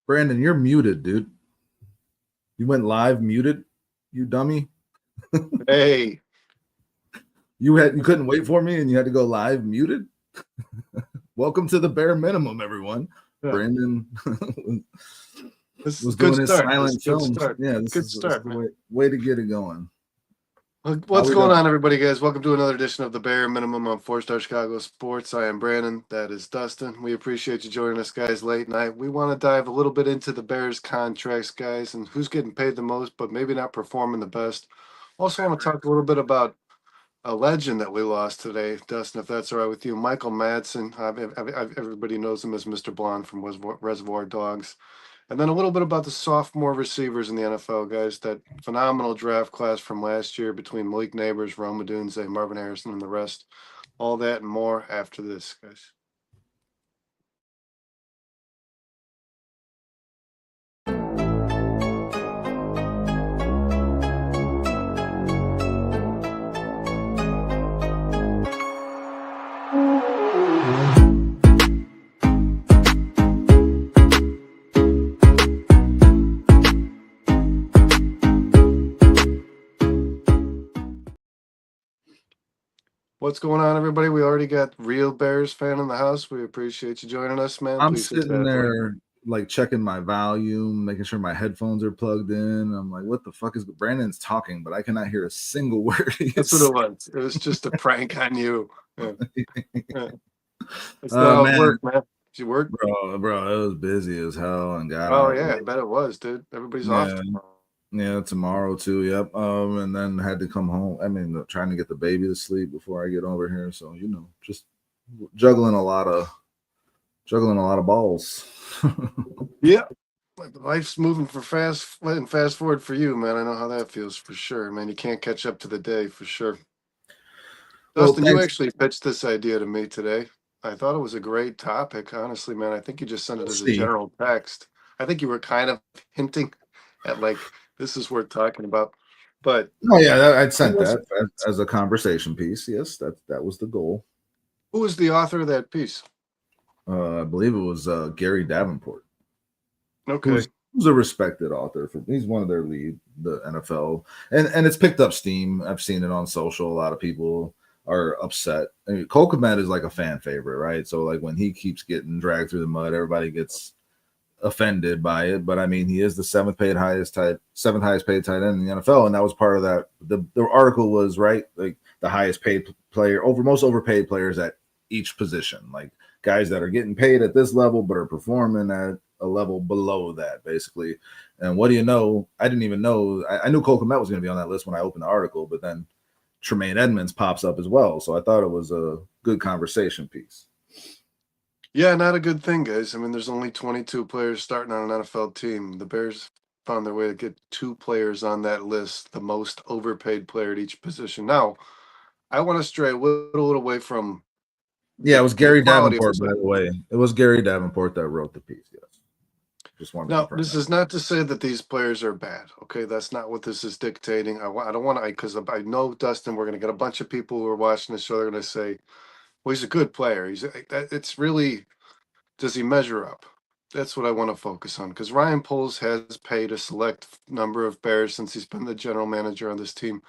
Brandon, you're muted, dude. You went live muted, you dummy. Hey. You couldn't wait for me and you had to go live muted. Welcome to the bare minimum, everyone. Yeah. Brandon was doing his silent film. Yeah, this is the way to get it going. What's going on, everybody, guys? Welcome to another edition of the Bare Minimum on 4-Star Chicago Sports. I am Brandon. That is Dustin. We appreciate you joining us, guys, late night. We want to dive a little bit into the Bears contracts, guys, and who's getting paid the most, but maybe not performing the best. Also want to talk a little bit about a legend that we lost today, Dustin, if that's all right with you. Michael Madsen. Everybody knows him as Mr. Blonde from Reservoir Dogs. And then a little bit about the sophomore receivers in the NFL, guys. That phenomenal draft class from last year between Malik Neighbors, Rome Odunze, Marvin Harrison, and the rest. All that and more after this, guys. What's going on, everybody? We already got real Bears fan in the house. We appreciate you joining us, man. I'm sitting there like checking my volume, making sure my headphones are plugged in. I'm like, what the fuck is Brandon's talking, but I cannot hear a single word. That's what it was. It was just a prank on you. Yeah. It's not man. Work, man. Did you work? Bro, it was busy as hell. And I bet it was, dude. Everybody's off tomorrow. Yeah, tomorrow too. Yep. And then had to come home. I mean, trying to get the baby to sleep before I get over here. So, just juggling a lot of balls. Yeah. Life's moving fast forward for you, man. I know how that feels for sure, man. You can't catch up to the day for sure. Dustin, you actually pitched this idea to me today. I thought it was a great topic, honestly, man. I think you just sent it as a general text. I think you were kind of hinting at this is worth talking about. But I'd sent that as a conversation piece. Yes, that was the goal. Who was the author of that piece? I believe it was Gary Davenport. Okay. Who's a respected author. He's one of their lead, the NFL. And it's picked up steam. I've seen it on social. A lot of people are upset. I mean, Cole Kmet is like a fan favorite, right? So like when he keeps getting dragged through the mud, everybody gets offended by it. But I mean, he is the seventh highest paid tight end in the NFL, and that was part of that. The article was right, like the highest paid player, most overpaid players at each position, like guys that are getting paid at this level but are performing at a level below that, basically. And what do you know? I didn't even know. I knew Cole Kmet was going to be on that list when I opened the article, but then Tremaine Edmonds pops up as well. So I thought it was a good conversation piece. Yeah, not a good thing, guys. I mean, there's only 22 players starting on an NFL team. The Bears found their way to get 2 players on that list, the most overpaid player at each position. Now, I want to stray a little away from. Yeah, it was Gary Davenport, by the way. It was Gary Davenport that wrote the piece, yes. Just wanted now, this is not to say that these players are bad, okay? That's not what this is dictating. I don't want to, because I know, Dustin, we're going to get a bunch of people who are watching the show. They're going to say, well, he's a good player. It's really, does he measure up? That's what I want to focus on, because Ryan Poles has paid a select number of Bears since he's been the general manager on this team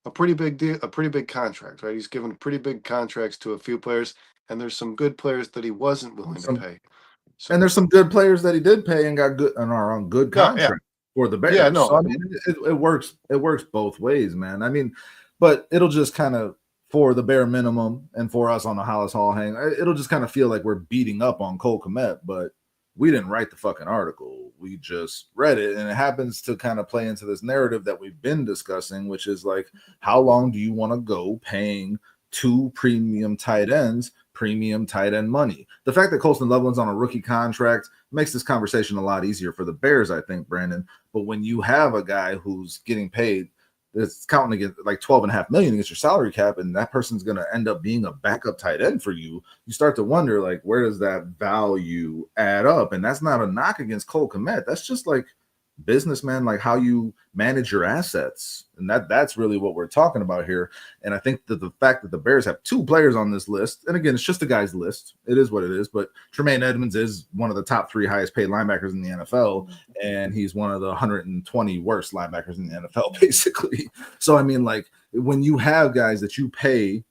a pretty big deal, a pretty big contract, right? He's given pretty big contracts to a few players, and there's some good players that he wasn't willing to pay. So, and there's some good players that he did pay and got good and are on good contract for the Bears. Yeah, no, so, I mean, it works. It works both ways, man. I mean, but it'll just kind of, for the bare minimum and for us on the Hollis Hall hang, it'll just kind of feel like we're beating up on Cole Kmet, but we didn't write the fucking article. We just read it, and it happens to kind of play into this narrative that we've been discussing, which is like, how long do you want to go paying 2 premium tight ends premium tight end money? The fact that Colston Loveland's on a rookie contract makes this conversation a lot easier for the Bears, I think, Brandon. But when you have a guy who's getting paid, it's counting against like $12.5 million against your salary cap, and that person's going to end up being a backup tight end for you, you start to wonder, like, where does that value add up? And that's not a knock against Cole Kmet. That's just like businessman, like how you manage your assets. And that's really what we're talking about here. And I think that the fact that the Bears have 2 players on this list, and again, it's just a guy's list. It is what it is. But Tremaine Edmonds is one of the top 3 highest paid linebackers in the NFL. And he's one of the 120 worst linebackers in the NFL, basically. So, I mean, like when you have guys that you pay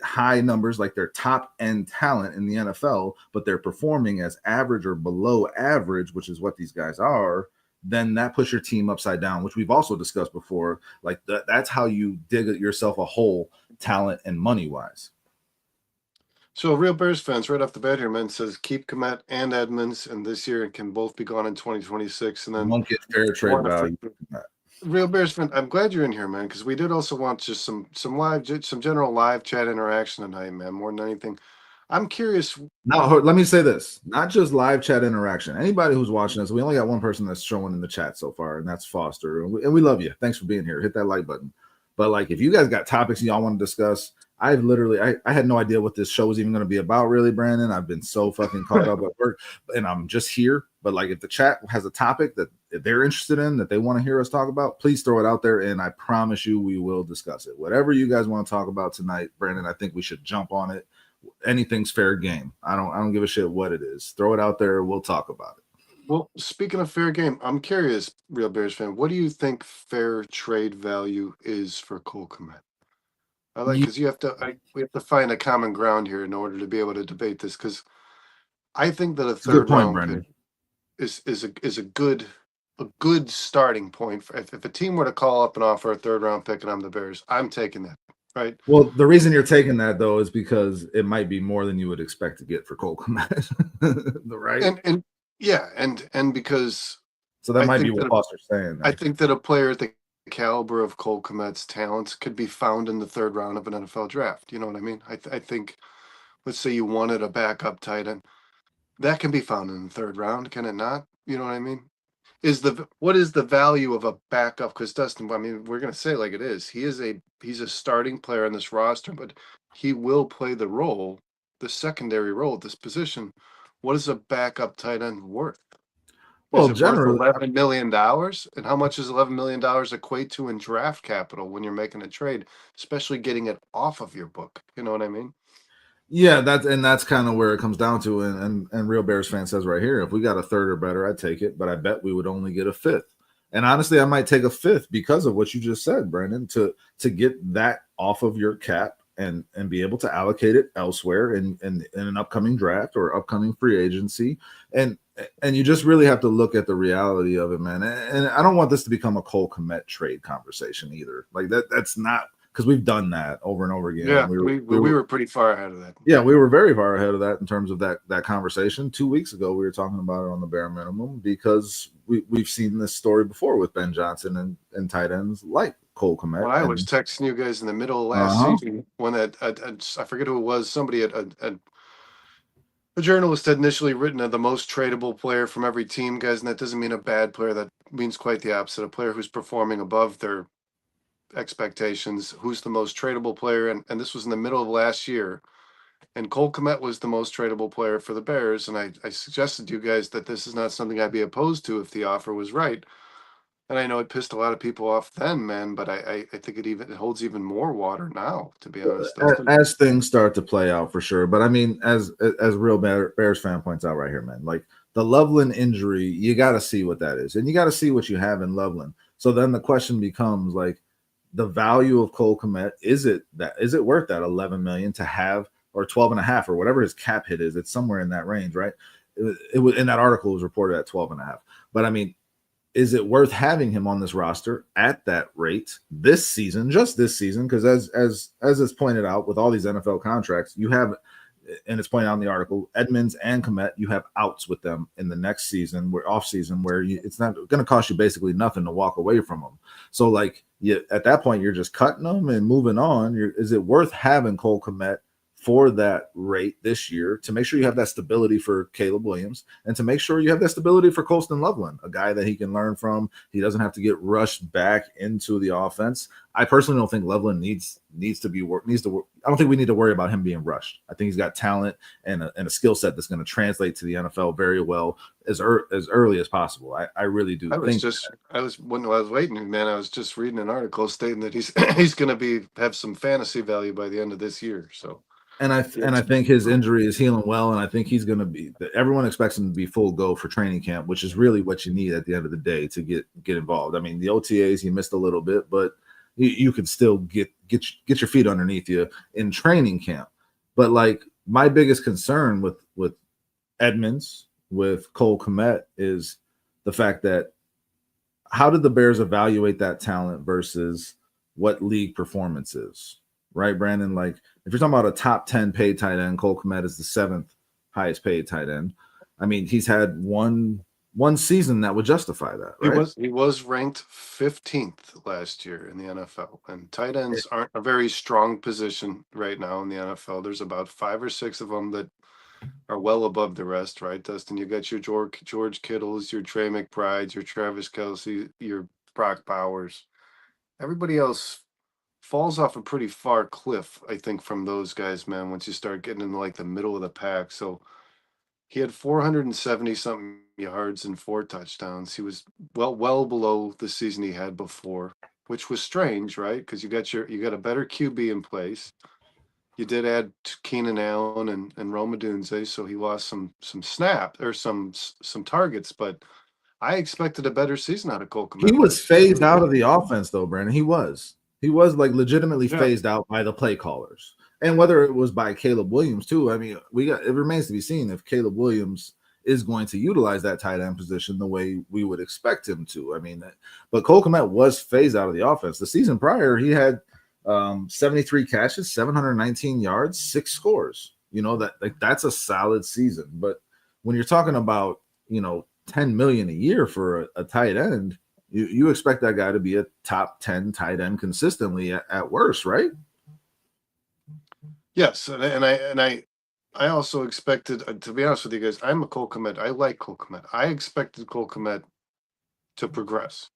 high numbers, like they're top end talent in the NFL, but they're performing as average or below average, which is what these guys are, then that puts your team upside down, which we've also discussed before. Like that's how you dig yourself a hole, talent and money wise. So Real Bears fans, right off the bat here, man, says keep Kmet and Edmonds, and this year it can both be gone in 2026, and then won't get fair trade value. Real Bears fan, I'm glad you're in here, man, because we did also want just some general live chat interaction tonight, man. More than anything, I'm curious. Now, let me say this: not just live chat interaction. Anybody who's watching us, we only got one person that's showing in the chat so far, and that's Foster. And we love you. Thanks for being here. Hit that like button. But like, if you guys got topics y'all want to discuss, I had no idea what this show was even going to be about, really, Brandon. I've been so fucking caught up at work, and I'm just here. But like, if the chat has a topic that they're interested in, that they want to hear us talk about, please throw it out there, and I promise you we will discuss it. Whatever you guys want to talk about tonight, Brandon, I think we should jump on it. Anything's fair game. I don't give a shit what it is. Throw it out there. We'll talk about it. Well, speaking of fair game, I'm curious, Real Bears fan, what do you think fair trade value is for Cole Kmet? I like, because we have to find a common ground here in order to be able to debate this. Because I think that a third round pick is a good starting point. If a team were to call up and offer a third round pick and I'm the Bears, I'm taking that. Right. Well, the reason you're taking that though is because it might be more than you would expect to get for Cole Kmet. Right. And because so that might be what Foster's saying. I think that a player at the caliber of Cole Kmet's talents could be found in the third round of an NFL draft. You know what I mean? I think, let's say you wanted a backup tight end, that can be found in the third round, can it not? You know what I mean? What is the value of a backup? Because Dustin, I mean, we're gonna say it like it is. He's a starting player on this roster, but he will play the role, the secondary role at this position. What is a backup tight end worth? Well, generally, $11 million. And how much does $11 million equate to in draft capital when you're making a trade, especially getting it off of your book? You know what I mean? Yeah, that's kind of where it comes down to. And Real Bears fan says right here, if we got a third or better, I'd take it, but I bet we would only get a fifth. And honestly, I might take a fifth because of what you just said, Brandon, to get that off of your cap and be able to allocate it elsewhere in an upcoming draft or upcoming free agency. And you just really have to look at the reality of it, man. And I don't want this to become a Cole Kmet trade conversation either. Like that's not, because we've done that over and over again. Yeah, we were pretty far ahead of that. Yeah, we were very far ahead of that in terms of that conversation. 2 weeks ago, we were talking about it on the bare minimum because we've seen this story before with Ben Johnson and tight ends like Cole Kmet. Well, I was texting you guys in the middle of last season when I forget who it was. Somebody a journalist had initially written the most tradable player from every team, guys, and that doesn't mean a bad player. That means quite the opposite. A player who's performing above their expectations. Who's the most tradable player? And this was in the middle of last year. And Cole Kmet was the most tradable player for the Bears. And I suggested to you guys that this is not something I'd be opposed to if the offer was right. And I know it pissed a lot of people off then, man, but I think it holds even more water now, to be honest. As things start to play out, for sure. But I mean, as Real Bears fan points out right here, man, like the Loveland injury, you got to see what that is. And you got to see what you have in Loveland. So then the question becomes like the value of Cole Kmet, is it worth that 11 million to have, or 12 and a half, or whatever his cap hit is? It's somewhere in that range, right? It was in that article, it was reported at 12 and a half. But I mean, is it worth having him on this roster at that rate this season, just this season? Because as is pointed out with all these NFL contracts, you have, and it's pointed out in the article, Edmonds and Kmet, you have outs with them in the next season, off season, where it's not going to cost you basically nothing to walk away from them. So like, at that point, you're just cutting them and moving on. Is it worth having Cole Kmet for that rate this year to make sure you have that stability for Caleb Williams and to make sure you have that stability for Colston Loveland, a guy that he can learn from. He doesn't have to get rushed back into the offense. I personally don't think Loveland needs to be. I don't think we need to worry about him being rushed. I think he's got talent and a skill set that's going to translate to the NFL very well as early as possible. I really do. When I was waiting, man, I was just reading an article stating that he's going to have some fantasy value by the end of this year. So. And I think his injury is healing well, and I think he's going to be. Everyone expects him to be full go for training camp, which is really what you need at the end of the day to get involved. I mean, the OTAs he missed a little bit, but you can still get your feet underneath you in training camp. But like my biggest concern with Edmonds, with Cole Kmet, is the fact that how did the Bears evaluate that talent versus what league performance is? Right, Brandon? Like, if you're talking about a top 10 paid tight end, Cole Kmet is the 7th highest paid tight end. I mean, he's had one season that would justify that, right? He was ranked 15th last year in the NFL, and tight ends aren't a very strong position right now in the NFL. There's about 5 or 6 of them that are well above the rest, right, Dustin? You got your George Kittles, your Trey McBrides, your Travis Kelce, your Brock Bowers. Everybody else falls off a pretty far cliff, I think, from those guys, man, once you start getting into like the middle of the pack. So he had 470 something yards and 4 touchdowns. He was well below the season he had before, which was strange, right? Because you got a better QB in place. You did add Keenan Allen and Rome Odunze, so he lost some snap or some targets, but I expected a better season out of Cole Kmet. He was phased out of the offense, though, Brandon. He was like legitimately phased out by the play callers, and whether it was by Caleb Williams too. I mean, it remains to be seen if Caleb Williams is going to utilize that tight end position the way we would expect him to. I mean, but Cole Kmet was phased out of the offense. The season prior, he had 73 catches, 719 yards, 6 scores. You know, that's a solid season. But when you're talking about, 10 million a year for a tight end, you expect that guy to be a top 10 tight end consistently at worst, right? Yes, and I also expected, to be honest with you guys, I'm a Cole Kmet. I like Cole Kmet. I expected Cole Kmet to progress.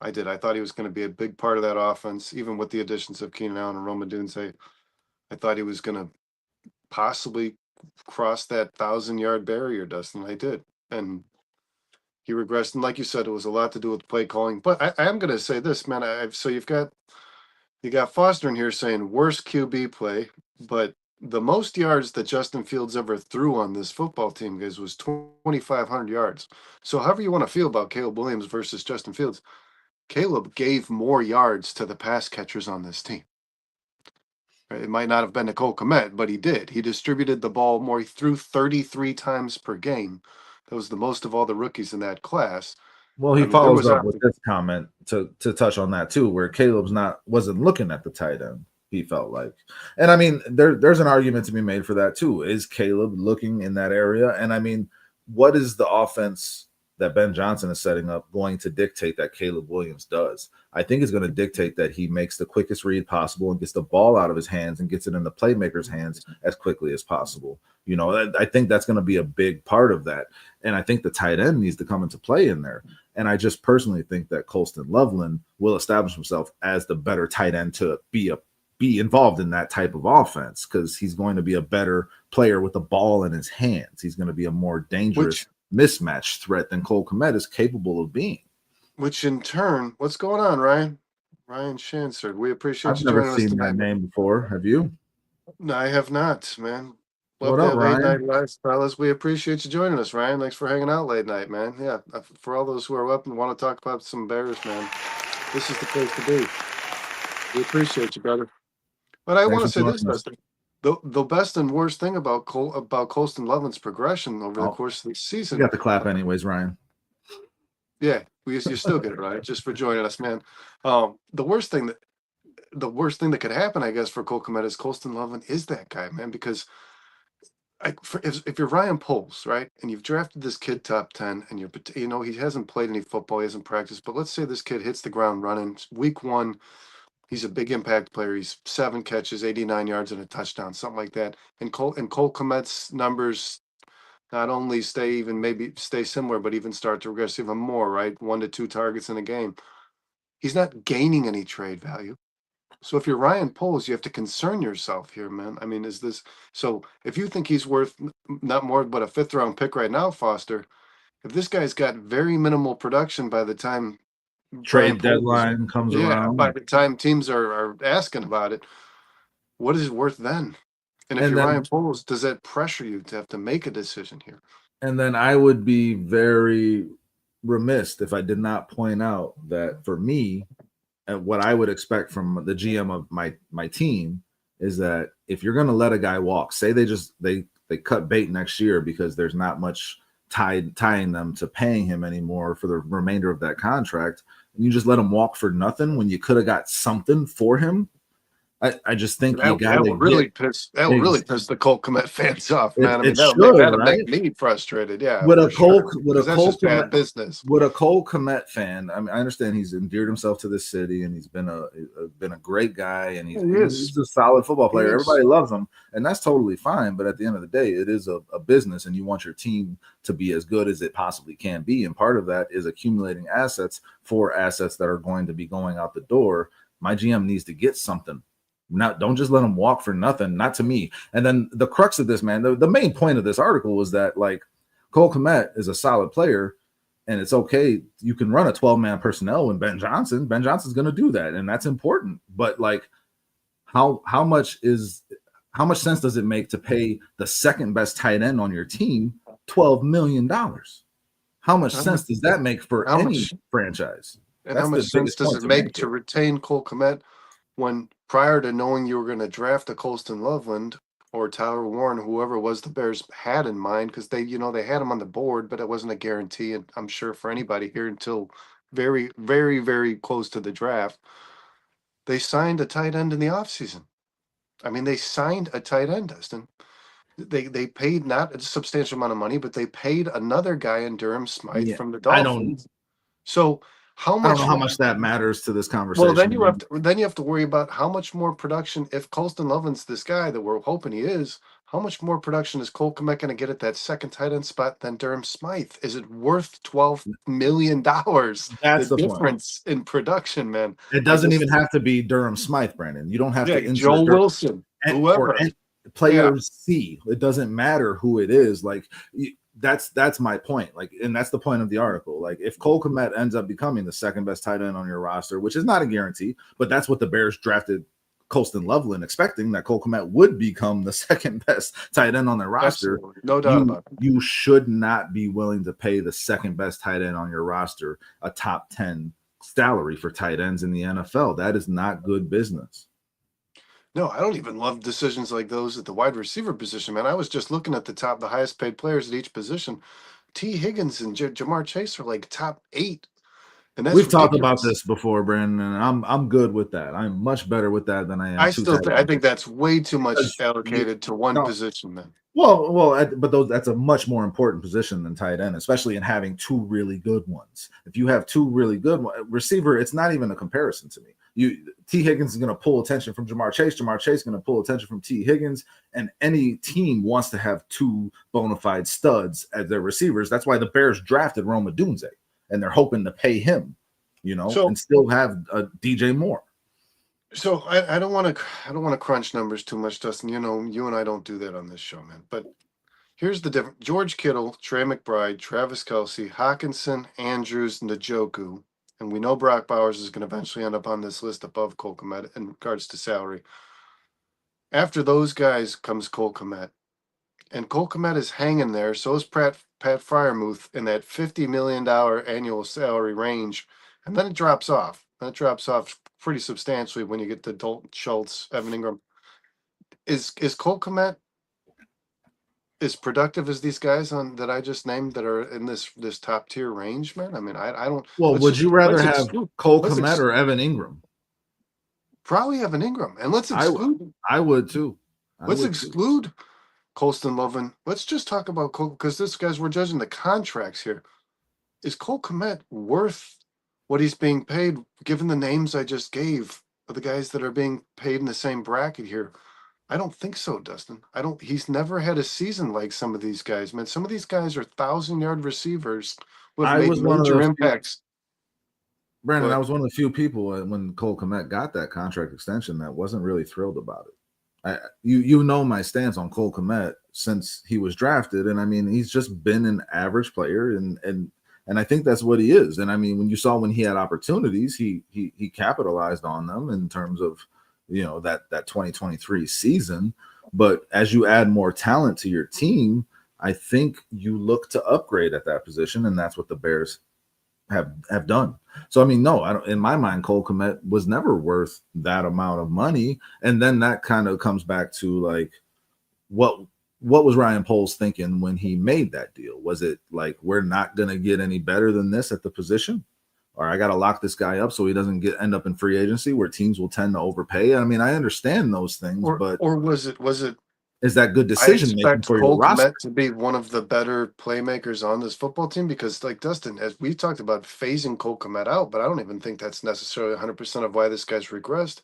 I did. I thought he was going to be a big part of that offense, even with the additions of Keenan Allen and Rome Odunze. I thought he was going to possibly cross that 1,000-yard barrier, Dustin. I did. And he regressed. And like you said, it was a lot to do with play calling. But I am going to say this, man. So you got Foster in here saying worst QB play, but the most yards that Justin Fields ever threw on this football team, guys, was 2,500 yards. So however you want to feel about Caleb Williams versus Justin Fields, Caleb gave more yards to the pass catchers on this team. It might not have been Nicole Kmet, but he did. He distributed the ball more. He threw 33 times per game. That was the most of all the rookies in that class. Well, he follows up with this comment to touch on that too, where Caleb's wasn't looking at the tight end, he felt like. And I mean, there's an argument to be made for that too. Is Caleb looking in that area? And I mean, what is the offense that Ben Johnson is setting up going to dictate that Caleb Williams does? I think it's going to dictate that he makes the quickest read possible and gets the ball out of his hands and gets it in the playmaker's hands as quickly as possible. I think that's going to be a big part of that. And I think the tight end needs to come into play in there. And I just personally think that Colston Loveland will establish himself as the better tight end to be involved in that type of offense, because he's going to be a better player with the ball in his hands. He's going to be a more dangerous mismatch threat than Cole Kmet is capable of being. Which in turn, what's going on, Ryan? Ryan Shansard. We appreciate you joining us. I've never seen that name before. Have you? No, I have not, man. Love that late night lives, fellas. We appreciate you joining us, Ryan. Thanks for hanging out late night, man. Yeah, for all those who are up and want to talk about some Bears, man, this is the place to be. We appreciate you, brother. But I want to say this, Dustin. The best and worst thing about Colston Loveland's progression over the course of the season. You got the clap anyways, Ryan. Yeah, you still get it, right? Just for joining us, man. The worst thing that could happen, I guess, for Cole Kmet is Colston Loveland is that guy, man, because if you're Ryan Poles, right, and you've drafted this kid top 10, and he hasn't played any football, he hasn't practiced, but let's say this kid hits the ground running week 1, He's a big impact player. He's 7 catches, 89 yards, and a touchdown, something like that. And Cole Kmet's numbers not only maybe stay similar, but even start to regress even more, right? 1 to 2 targets in a game. He's not gaining any trade value. So if you're Ryan Poles, you have to concern yourself here, man. I mean, so if you think he's worth not more but a 5th round pick right now, Foster, if this guy's got very minimal production by the time Ryan Trade Poles, deadline comes yeah, by around, the time teams are asking about it, what is it worth then? And if and you're then Ryan Poles, does that pressure you to have to make a decision here? and then I would be very remiss if I did not point out that for me, and what I would expect from the GM of my team is that if you're going to let a guy walk, say they cut bait next year because there's not much tying them to paying him anymore for the remainder of that contract, and you just let him walk for nothing when you could have got something for him. I just think you got That to will really get piss the Colt Kmet fans off, man. I mean, it should, that'll right? make me frustrated, yeah, With for a sure. Cole Because that's just bad business. With a Cole Kmet fan, I mean, I understand he's endeared himself to this city and he's been a great guy and he's a solid football player. Everybody loves him, and that's totally fine. But at the end of the day, it is a business, and you want your team to be as good as it possibly can be. And part of that is accumulating assets for assets that are going to be going out the door. My GM needs to get something. Don't just let him walk for nothing. Not to me. And then the crux of this, man, the main point of this article was that like Cole Kmet is a solid player, and it's okay. You can run a 12-man personnel with Ben Johnson's going to do that, and that's important. But like, how much sense does it make to pay the second best tight end on your team $12 million? How much sense does that make for any franchise? And how much sense does it make to retain Cole Kmet when prior to knowing you were going to draft a Colston Loveland or Tyler Warren, whoever it was the Bears had in mind, because they had him on the board, but it wasn't a guarantee, and I'm sure for anybody here until very, very, very close to the draft, they signed a tight end in the offseason. I mean, they signed a tight end, Dustin. They paid not a substantial amount of money, but they paid another guy in Durham Smythe from the Dolphins. So how much? I don't know how much that matters to this conversation. Well, then you have to worry about how much more production. If Colston Loveland's this guy that we're hoping he is, how much more production is Cole Kmet going to get at that second tight end spot than Durham Smythe? Is it worth $12 million? That's the difference in production, man. It doesn't even have to be Durham Smythe, Brandon. You don't have to insert Joe Wilson, whoever. Player C. It doesn't matter who it is. Like that's my point. Like, and that's the point of the article. Like, if Cole Kmet ends up becoming the second best tight end on your roster, which is not a guarantee, but that's what the Bears drafted Colston Loveland, expecting that Cole Kmet would become the second best tight end on their roster. Absolutely. No doubt about it. You should not be willing to pay the second best tight end on your roster a top 10 salary for tight ends in the NFL. That is not good business. No, I don't even love decisions like those at the wide receiver position, man. I was just looking at the highest paid players at each position. T. Higgins and Jamar Chase are like top 8. And that's We've talked about this before, Brandon, and I'm good with that. I'm much better with that than I am. I think that's way too much allocated to one position, man. But that's a much more important position than tight end, especially in having two really good ones. If you have two really good receiver, it's not even a comparison to me. T. Higgins is going to pull attention from Jamar Chase. Jamar Chase is going to pull attention from T. Higgins, and any team wants to have two bona fide studs as their receivers. That's why the Bears drafted Rome Odunze, and they're hoping to pay him, and still have DJ Moore. So I don't want to crunch numbers too much, Dustin. You and I don't do that on this show, man. But here's the difference: George Kittle, Trey McBride, Travis Kelce, Hawkinson, Andrews, Njoku. And we know Brock Bowers is going to eventually end up on this list above Cole Kmet in regards to salary. After those guys comes Cole Kmet. And Cole Kmet is hanging there. So is Pat Freiermuth in that $50 million annual salary range. And then it drops off. It drops off pretty substantially when you get to Dalton Schultz, Evan Ingram. Is Cole Kmet as productive as these guys that I just named that are in this top tier range, man? I mean, I don't. Well, would you rather have Cole Kmet or Evan Ingram? Probably Evan Ingram, and let's exclude. I would too. Let's exclude Colston Loveland. Let's just talk about Cole, because we're judging the contracts here. Is Cole Kmet worth what he's being paid, given the names I just gave of the guys that are being paid in the same bracket here? I don't think so, Dustin. I don't. He's never had a season like some of these guys, man. Some of these guys are 1,000-yard receivers who have I made was one of major the few, impacts. Go Brandon. I ahead. was one of the few people when Cole Kmet got that contract extension that wasn't really thrilled about it. You know my stance on Cole Kmet since he was drafted, and I mean he's just been an average player, and I think that's what he is. And I mean when you saw when he had opportunities, he capitalized on them in terms of that 2023 season. But as you add more talent to your team, I think you look to upgrade at that position, and that's what the Bears have done. So I mean, no, I don't. In my mind, Cole Kmet was never worth that amount of money. And then that kind of comes back to like what was Ryan Poles thinking when he made that deal? Was it like we're not going to get any better than this at the position, or I got to lock this guy up so he doesn't end up in free agency where teams will tend to overpay? I mean, I understand those things, but Or was it? is that good I decision making expect for your Cole roster? Kmet to be one of the better playmakers on this football team because, like Dustin, as we talked about phasing Cole Kmet out, but I don't even think that's necessarily 100% of why this guy's regressed.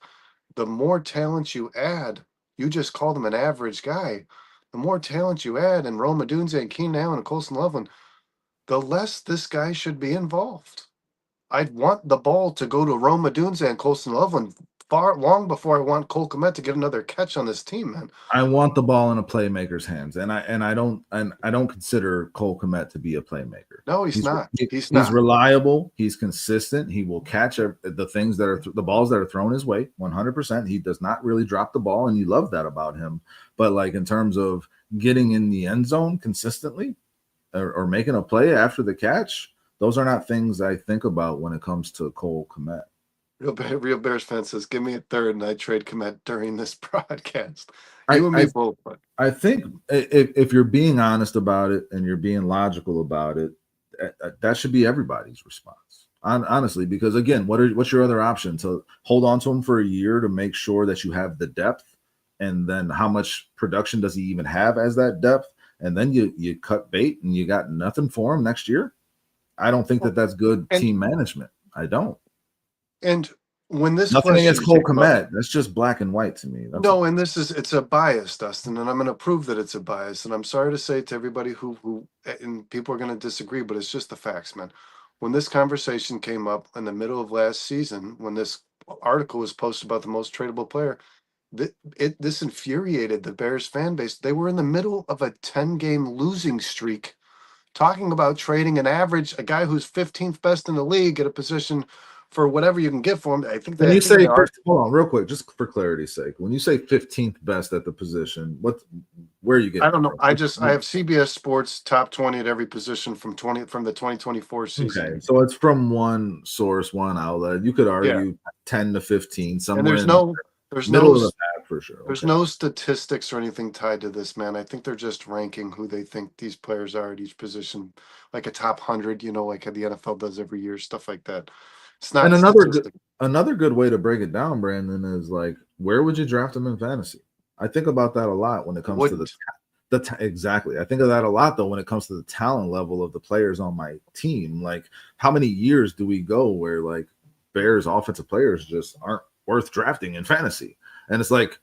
The more talent you add, you just called him an average guy. The more talent you add, and Rome Odunze and Keenan Allen and Colson Loveland, the less this guy should be involved. I'd want the ball to go to Rome Odunze and Colson Loveland far long before I want Cole Kmet to get another catch on this team, man. I want the ball in a playmaker's hands, and I don't consider Cole Kmet to be a playmaker. No, he's not. He's He's not. reliable. He's consistent. He will catch the things that are the balls that are thrown his way 100%. He does not really drop the ball, and you love that about him. But like in terms of getting in the end zone consistently or making a play after the catch, those are not things I think about when it comes to Cole Kmet. Real Bears fan says, "Give me a third, and I trade Kmet during this broadcast." You and me both. But I think if you're being honest about it and you're being logical about it, that should be everybody's response. Honestly, because again, what's your other option? To hold on to him for a year to make sure that you have the depth, and then how much production does he even have as that depth? And then you cut bait and you got nothing for him next year. I don't think that that's good and team management. I don't. and when this Nothing question against Cole came up, Kmet. That's just black and white to me. That's no, all. and it's a bias, Dustin, and I'm going to prove that it's a bias. And I'm sorry to say to everybody who and people are going to disagree, but it's just the facts, man. When this conversation came up in the middle of last season, when this article was posted about the most tradable player, this infuriated the Bears fan base. They were in the middle of a 10-game losing streak, talking about trading a guy who's 15th best in the league at a position for whatever you can get for him. When I you think say they are. hold on real quick, just for clarity's sake, when you say 15th best at the position, where are you I getting don't that know. from? I have CBS Sports top 20 at every position from the 2024 Okay, season. so it's from one source, one outlet. You could Yeah, argue 10 to 15, and somewhere in there's middle no of the pack for sure. there's Okay. no statistics or anything tied to this, man. I think they're just ranking who they think these players are at each position, like a top 100, like how the NFL does every year, stuff like that. It's And not statistic. another good way to break it down, Brandon, is like where would you draft him in fantasy? I think about that a lot when it comes to Wouldn't. exactly. I think of that a lot though when it comes to the talent level of the players on my team. Like how many years do we go where like Bears offensive players just aren't worth drafting in fantasy? And it's like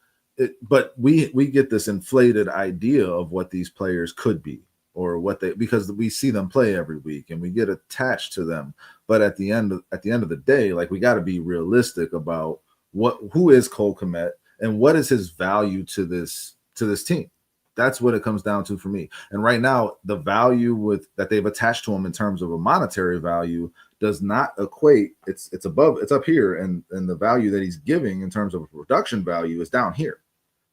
but we get this inflated idea of what these players could be or what they because we see them play every week and we get attached to them. But at the end of the day, like we got to be realistic about who is Cole Kmet and what is his value to this team. That's what it comes down to for me. And right now, the value that they've attached to him in terms of a monetary value does not equate. It's up here, and the value that he's giving in terms of a production value is down here.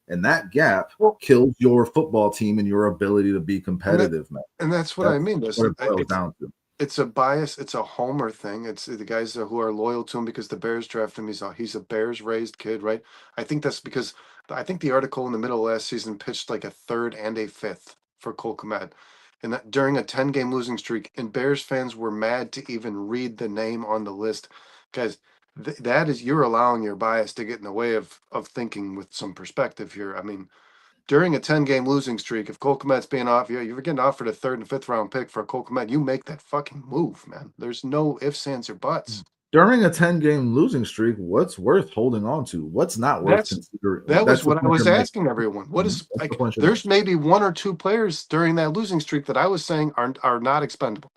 And that gap Well, kills your football team and your ability to be competitive, man. and that's what I That's mean. what it Listen, boils down to. it's a bias. It's a homer thing. It's the guys who are loyal to him because the Bears drafted him. He's a Bears raised kid, right? I think that's because I think the article in the middle of last season pitched like a third and a fifth for Cole Kmet. And that during a 10-game losing streak, and Bears fans were mad to even read the name on the list. Guys, that is you're allowing your bias to get in the way of thinking with some perspective here. I mean, during a 10-game losing streak, if Cole Kmet's being off, you're getting offered a third and fifth round pick for a Cole Kmet, you make that fucking move, man. There's no ifs, ands, or buts. during a 10-game losing streak, what's worth holding on to? What's not worth considering? That was That's the what I point was you're making. asking everyone. What is That's the like? point you're There's making. maybe one or two players during that losing streak that I was saying are not expendable.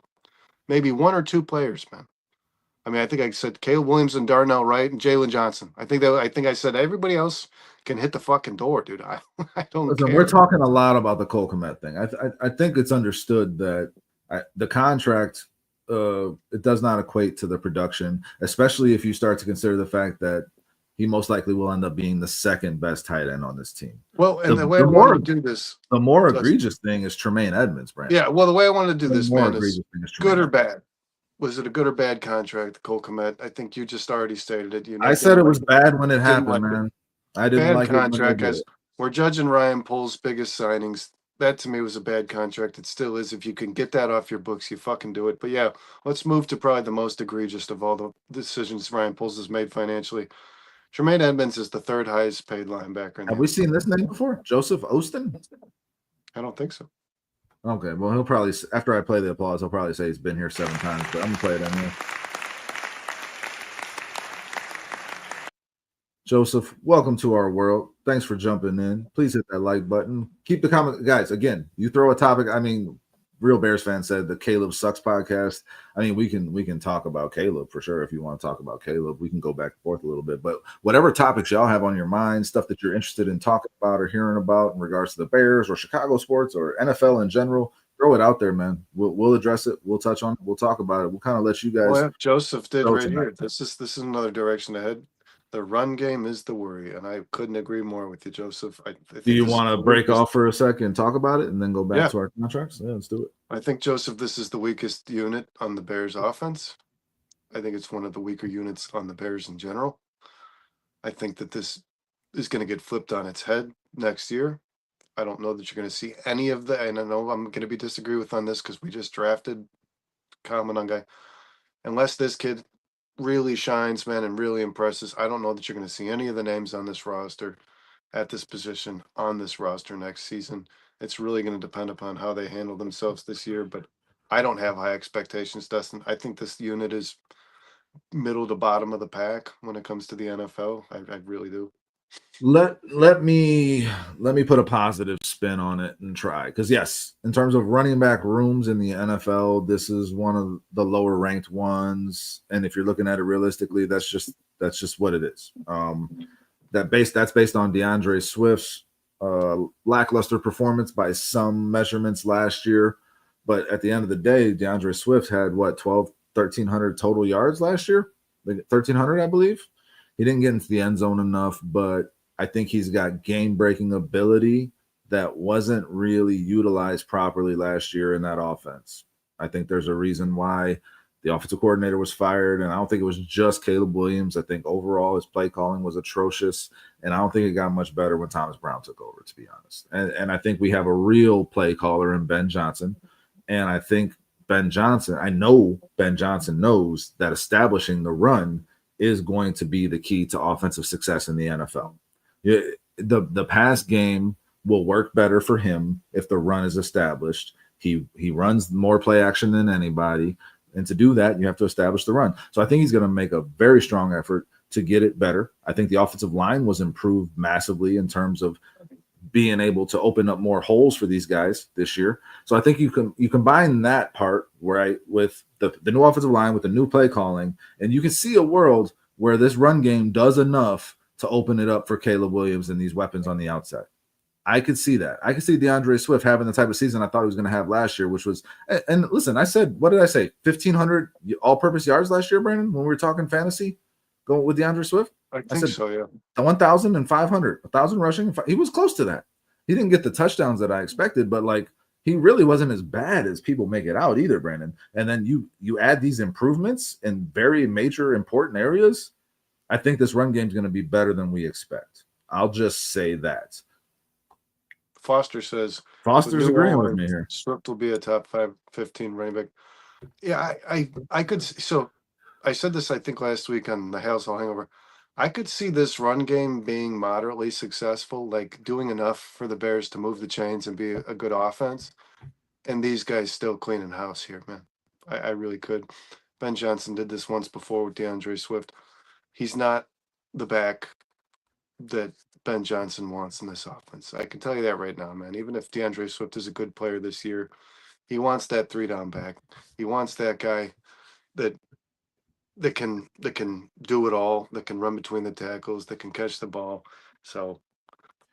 Maybe one or two players, man. I mean, I think I said Caleb Williams and Darnell Wright and Jalen Johnson. I think I said everybody else can hit the fucking door, dude. I don't Listen, we're care. talking a lot about the Cole Kmet thing. I think it's understood that the contract it does not equate to the production, especially if you start to consider the fact that he most likely will end up being the second best tight end on this team. Well, and the way The I wanted to do this, the more egregious thing is Tremaine Edmonds, Brandon. yeah. Well, the way I wanted to do this, man, is good or bad. Was it a good or bad contract, Cole Kmet? I think you just already stated it. I said it was bad when it happened, man. I didn't bad like contract. it when As we're judging Ryan Pohl's biggest signings, that to me was a bad contract. It still is. If you can get that off your books, you fucking do it. But yeah, let's move to probably the most egregious of all the decisions Ryan Pohl's has made financially. Tremaine Edmonds is the third highest paid linebacker in the Have we NFL. seen this name before? Joseph Osteen? I don't think so. Okay, well, he'll probably, after I play the applause, he'll probably say he's been here 7 times, but I'm going to play it anyway. Joseph, welcome to our world. Thanks for jumping in. Please hit that like button. Keep the comment. Guys, again, you throw a topic. I mean, Real Bears fan said the Caleb Sucks podcast. I mean, we can talk about Caleb for sure. If you want to talk about Caleb, we can go back and forth a little bit. But whatever topics y'all have on your mind, stuff that you're interested in talking about or hearing about in regards to the Bears or Chicago sports or NFL in general, throw it out there, man. We'll address it. We'll touch on it. We'll talk about it. We'll kind of let you guys. Well, Joseph did right here. This is another direction ahead. The run game is the worry, and I couldn't agree more with you, Joseph. I think do you want to break off for a second and talk about it and then go back to our contracts? Yeah, let's do it. I think, Joseph, this is the weakest unit on the Bears offense. I think it's one of the weaker units on the Bears in general. I think that this is going to get flipped on its head next year. I don't know that you're going to see any of the, and I know I'm going to be disagree with on this because we just drafted comment on guy. Unless this kid really shines, man, and really impresses, I don't know that you're going to see any of the names on this roster at this position on this roster next season. It's really going to depend upon how they handle themselves this year, but I don't have high expectations, Dustin. I think this unit is middle to bottom of the pack when it comes to the NFL. I really do. Let me put a positive spin on it and try, because yes, in terms of running back rooms in the NFL, this is one of the lower ranked ones, and if you're looking at it realistically, that's just what it is. That's based on DeAndre Swift's lackluster performance by some measurements last year, but at the end of the day, DeAndre Swift had what 1,300 total yards last year, like 1,300, I believe. He didn't get into the end zone enough, but I think he's got game-breaking ability that wasn't really utilized properly last year in that offense. I think there's a reason why the offensive coordinator was fired, and I don't think it was just Caleb Williams. I think overall his play calling was atrocious, and I don't think it got much better when Thomas Brown took over, to be honest. And I think we have a real play caller in Ben Johnson, and I think I know Ben Johnson knows that establishing the run is going to be the key to offensive success in the NFL. The pass game will work better for him if the run is established. He runs more play action than anybody, and to do that, you have to establish the run. So I think he's going to make a very strong effort to get it better. I think the offensive line was improved massively in terms of being able to open up more holes for these guys this year. So I think you combine that part right with the new offensive line with the new play calling, and you can see a world where this run game does enough to open it up for Caleb Williams and these weapons on the outside. I could see that. I could see DeAndre Swift having the type of season I thought he was going to have last year, which was, and listen, I said, what did I say? 1,500 all-purpose yards last year, Brandon, when we were talking fantasy going with DeAndre Swift? I think so, yeah. 1,500, 1,000 rushing. He was close to that. He didn't get the touchdowns that I expected, but like he really wasn't as bad as people make it out either, Brandon. And then you add these improvements in very major important areas. I think this run game is going to be better than we expect. I'll just say that. Foster's agreeing with me here. Swift will be a top 15 running back. Yeah, I could. So I said this, I think, last week on the Hail Call Hangover. I could see this run game being moderately successful, like doing enough for the Bears to move the chains and be a good offense. And these guys still cleaning house here, man. I really could. Ben Johnson did this once before with DeAndre Swift. He's not the back that Ben Johnson wants in this offense. I can tell you that right now, man. Even if DeAndre Swift is a good player this year, he wants that 3-down back. He wants that guy that can do it all, that can run between the tackles, that can catch the ball. So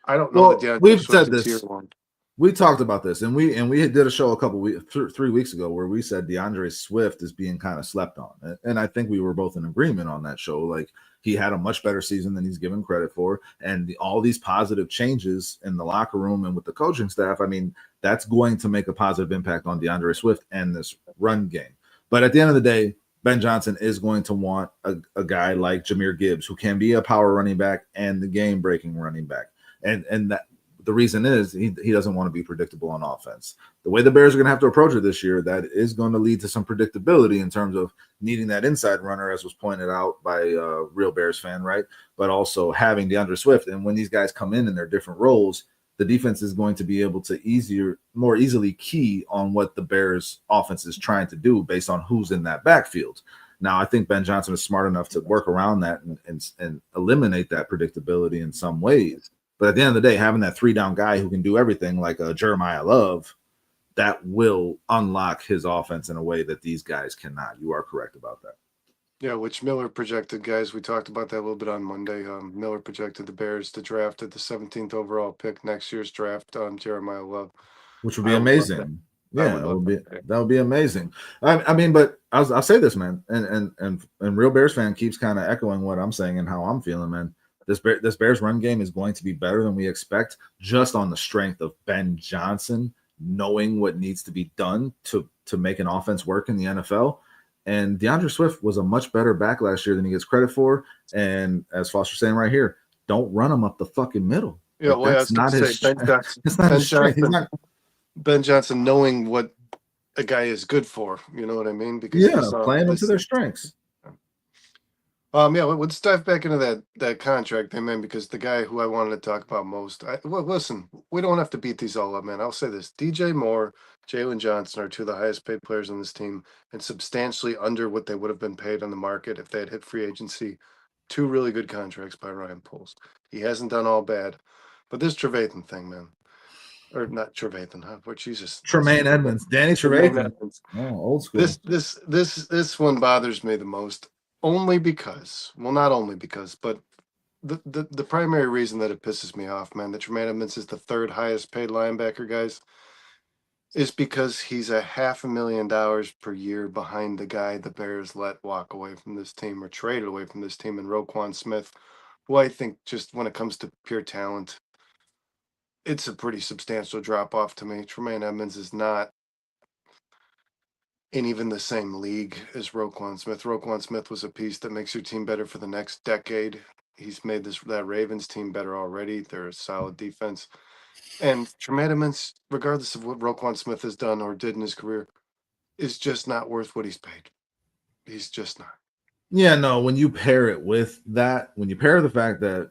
I don't know that Well, DeAndre we've Swift said is tier this. one. We talked about this, and we did a show a couple weeks, 3 weeks ago, where we said DeAndre Swift is being kind of slept on, and I think we were both in agreement on that show. Like, he had a much better season than he's given credit for, and all these positive changes in the locker room and with the coaching staff. I mean, that's going to make a positive impact on DeAndre Swift and this run game. But at the end of the day, Ben Johnson is going to want a guy like Jahmyr Gibbs, who can be a power running back and the game-breaking running back, and that. The reason is he doesn't want to be predictable on offense. The way the Bears are going to have to approach it this year, that is going to lead to some predictability in terms of needing that inside runner, as was pointed out by a real Bears fan, right? But also having DeAndre Swift. And when these guys come in their different roles, the defense is going to be able to more easily key on what the Bears offense is trying to do based on who's in that backfield. Now, I think Ben Johnson is smart enough to work around that and eliminate that predictability in some ways. But at the end of the day, having that 3-down guy who can do everything like a Jeremiah Love, that will unlock his offense in a way that these guys cannot. You are correct about that. Yeah, which Miller projected, guys. We talked about that a little bit on Monday. Miller projected the Bears to draft at the 17th overall pick next year's draft, Jeremiah Love. Which would be amazing. Yeah, that would be amazing. I mean, but I'll say this, man, and real Bears fan keeps kind of echoing what I'm saying and how I'm feeling, man. This Bears run game is going to be better than we expect, just on the strength of Ben Johnson knowing what needs to be done to make an offense work in the NFL. And DeAndre Swift was a much better back last year than he gets credit for. And as Foster's saying right here, don't run him up the fucking middle. Yeah, like, well, that's not his strength. It's not his strength. Ben Johnson knowing what a guy is good for. You know what I mean? Because playing them to their strengths. Yeah, let's dive back into that contract, man, because the guy who I wanted to talk about most, listen, we don't have to beat these all up, man. I'll say this. DJ Moore, Jalen Johnson are two of the highest paid players on this team and substantially under what they would have been paid on the market if they had hit free agency. Two really good contracts by Ryan Poles. He hasn't done all bad. But this Trevathan thing, man. Or not Trevathan, huh? But Jesus. Tremaine Edmonds. Danny Trevathan. Oh, old school. This one bothers me the most. Only because, well, not only because, but the primary reason that it pisses me off, man, that Tremaine Edmonds is the third highest paid linebacker, guys, is because he's $500,000 per year behind the guy the Bears let walk away from this team or traded away from this team in Roquan Smith, who I think just when it comes to pure talent, it's a pretty substantial drop off to me. Tremaine Edmonds is not in even the same league as Roquan Smith. Roquan Smith was a piece that makes your team better for the next decade. He's made that Ravens team better already. They're a solid defense. And Tremaine Edmonds, regardless of what Roquan Smith has done or did in his career, is just not worth what he's paid. He's just not. Yeah, no, when you pair it with that, when you pair the fact that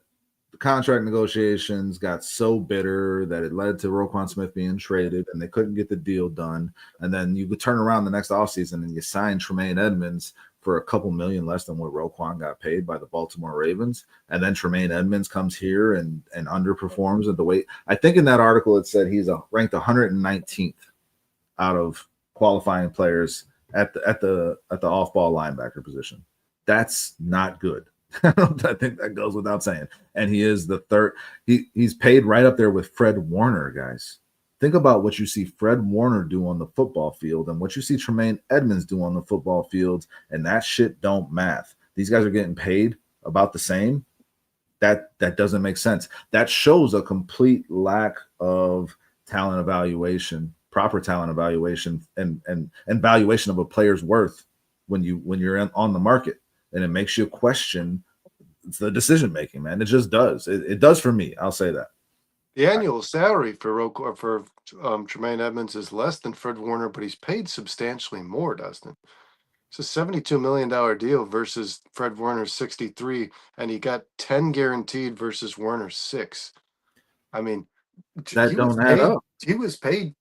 the contract negotiations got so bitter that it led to Roquan Smith being traded and they couldn't get the deal done. And then you could turn around the next offseason and you sign Tremaine Edmonds for a couple million less than what Roquan got paid by the Baltimore Ravens. And then Tremaine Edmonds comes here and underperforms at the weight. I think in that article it said he's ranked 119th out of qualifying players at the off-ball linebacker position. That's not good. I think that goes without saying. And he is the third. He's paid right up there with Fred Warner, guys. Think about what you see Fred Warner do on the football field and what you see Tremaine Edmonds do on the football field, and that shit don't math. These guys are getting paid about the same. That doesn't make sense. That shows a complete lack of talent evaluation, proper talent evaluation, and valuation of a player's worth when you're on the market. And it makes you question the decision making, man. It just does. It does for me. I'll say that. The annual salary for Tremaine Edmonds is less than Fred Warner, but he's paid substantially more, Dustin. It's a $72 million deal versus Fred Warner's 63, and he got 10 guaranteed versus Warner's 6. I mean, that don't add up. He was paid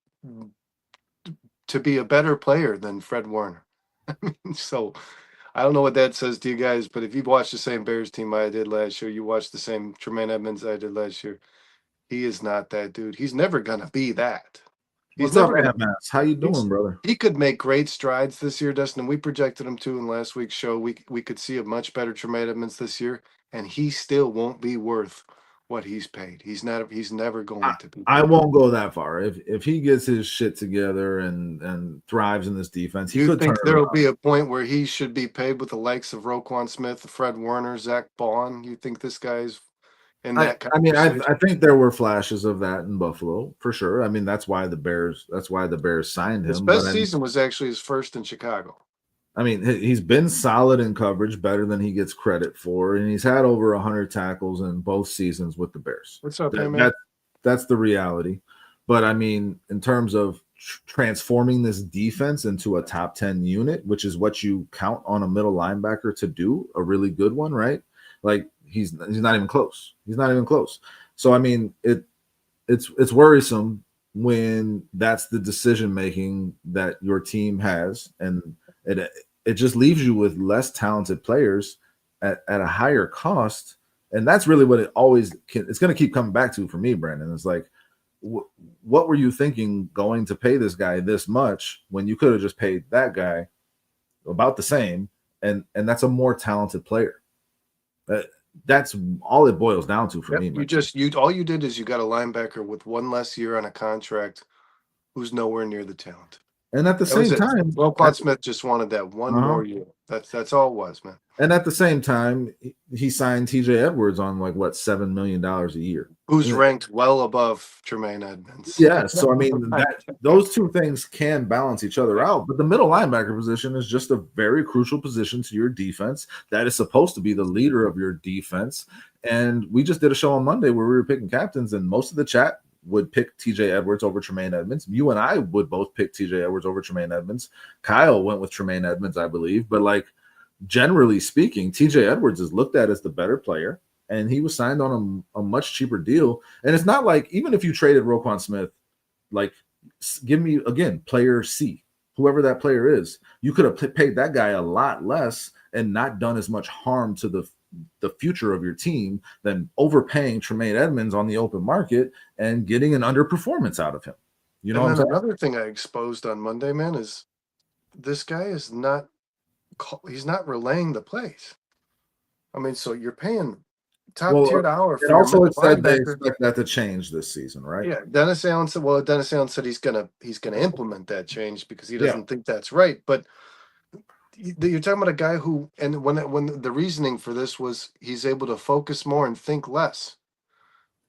to be a better player than Fred Warner. So I don't know what that says to you guys, but if you've watched the same Bears team I did last year, you watched the same Tremaine Edmonds I did last year. He is not that dude. He's never gonna be that. He's What's up, never gonna. MS? How you doing, brother? He could make great strides this year, Dustin. We projected him to in last week's show. We could see a much better Tremaine Edmonds this year, and he still won't be worth what he's paid. He's not. He's never going to be. I won't go that far. If he gets his shit together and thrives in this defense, he You could think turn there it will around. be a point where he should be paid with the likes of Roquan Smith, Fred Warner, Zach Bond? You think this guy's in that conversation? I think there were flashes of that in Buffalo for sure. I mean, that's why the Bears signed him. His best season was actually his first in Chicago. I mean, he's been solid in coverage, better than he gets credit for, and he's had over 100 tackles in both seasons with the Bears. What's up, man? That's the reality. But I mean, in terms of transforming this defense into a top 10 unit, which is what you count on a middle linebacker to do, a really good one, right? Like he's not even close. He's not even close. So I mean, it's worrisome when that's the decision making that your team has, and it just leaves you with less talented players at a higher cost. And that's really what it's going to keep coming back to for me, Brandon. It's like, what were you thinking going to pay this guy this much when you could have just paid that guy about the same, and that's a more talented player. That's all it boils down to for me. All you did is you got a linebacker with one less year on a contract who's nowhere near the talent. And at the same time, Roquan Smith just wanted that one more year. That's all it was, man. And at the same time, he signed TJ Edwards on like what, $7 million a year. Who's ranked well above Tremaine Edmonds. Yeah. So I mean, those two things can balance each other out. But the middle linebacker position is just a very crucial position to your defense. That is supposed to be the leader of your defense. And we just did a show on Monday where we were picking captains, and most of the chat would pick TJ Edwards over Tremaine Edmonds. You and I would both pick TJ Edwards over Tremaine Edmonds. Kyle went with Tremaine Edmonds, I believe. But like, generally speaking, TJ Edwards is looked at as the better player, and he was signed on a much cheaper deal. And it's not like, even if you traded Roquan Smith, like, give me, again, player C, whoever that player is, you could have paid that guy a lot less and not done as much harm to the future of your team than overpaying Tremaine Edmonds on the open market and getting an underperformance out of him. You know, another thing I exposed on Monday, man, is this guy is not relaying the plays. I mean, so you're paying top tiered hour for your middle said they expect that to change this season, right? Yeah. Dennis Allen said he's gonna implement that change because he doesn't think that's right. But you're talking about a guy who, and when the reasoning for this was he's able to focus more and think less.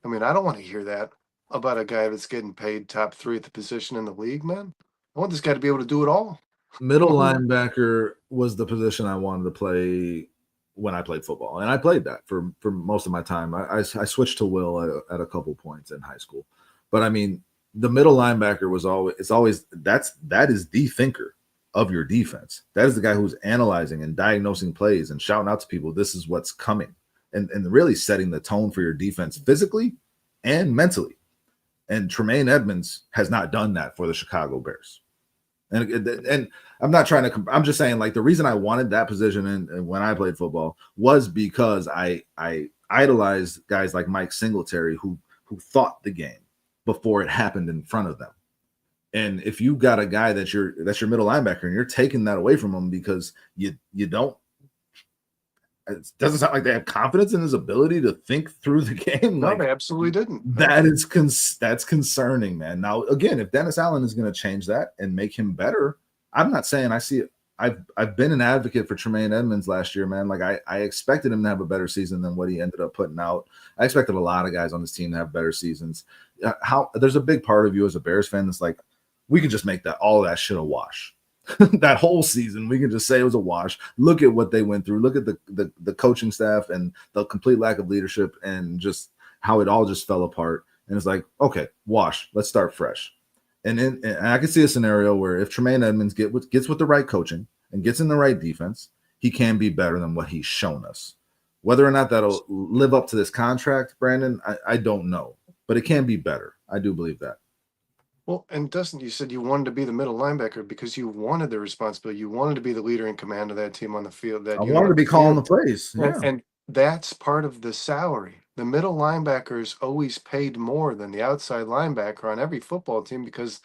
I mean, I don't want to hear that about a guy that's getting paid top 3 at the position in the league, man. I want this guy to be able to do it all. Middle linebacker was the position I wanted to play when I played football, and I played that for most of my time. I switched to will at a couple points in high school, but I mean, the middle linebacker that is the thinker of your defense. That is the guy who's analyzing and diagnosing plays and shouting out to people, this is what's coming, and really setting the tone for your defense physically and mentally. And Tremaine Edmonds has not done that for the Chicago Bears. And I'm not trying to, I'm just saying, like, the reason I wanted that position and when I played football was because I idolized guys like Mike Singletary who thought the game before it happened in front of them. And if you got a guy that's your middle linebacker and you're taking that away from him because you don't, it doesn't sound like they have confidence in his ability to think through the game. No, they absolutely didn't. That's concerning, man. Now, again, if Dennis Allen is going to change that and make him better, I'm not saying I see it. I've been an advocate for Tremaine Edmonds last year, man. Like I expected him to have a better season than what he ended up putting out. I expected a lot of guys on this team to have better seasons. There's a big part of you as a Bears fan that's like, we could just make all that shit a wash. That whole season, we can just say it was a wash. Look at what they went through. Look at the coaching staff and the complete lack of leadership and just how it all just fell apart. And it's like, okay, wash. Let's start fresh. And I can see a scenario where if Tremaine Edmonds gets with the right coaching and gets in the right defense, he can be better than what he's shown us. Whether or not that'll live up to this contract, Brandon, I don't know. But it can be better. I do believe that. Well, and Dustin, you said you wanted to be the middle linebacker because you wanted the responsibility. You wanted to be the leader in command of that team on the field, I that unit wanted to on the be calling the field. plays. And, Yeah. and that's part of the salary. The middle linebacker is always paid more than the outside linebacker on every football team because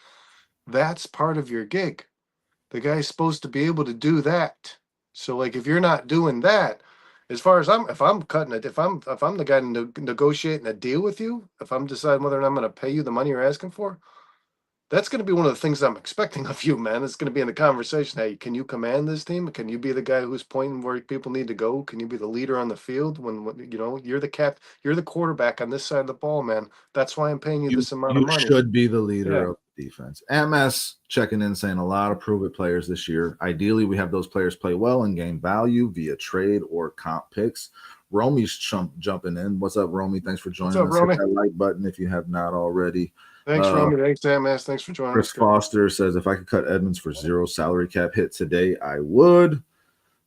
that's part of your gig. The guy's supposed to be able to do that. So, like, if you're not doing that, as far as if I'm cutting it, if I'm the guy negotiating a deal with you, if I'm deciding whether or not I'm going to pay you the money you're asking for, that's going to be one of the things I'm expecting of you, man. It's going to be in the conversation. Hey, can you command this team? Can you be the guy who's pointing where people need to go? Can you be the leader on the field when you're you're the quarterback on this side of the ball, man? That's why I'm paying you this amount of You money. should be the leader Yeah. of the defense. MS checking in saying a lot of prove it players this year. Ideally, we have those players play well and gain value via trade or comp picks. Romy's jumping in. What's up, Romy? Thanks for joining What's up, us. Hit Romy? that like button if you have not already. Thanks, Romy. Thanks, MS. Thanks for joining Chris us, guys. Foster says if I could cut Edmonds for zero salary cap hit today, I would.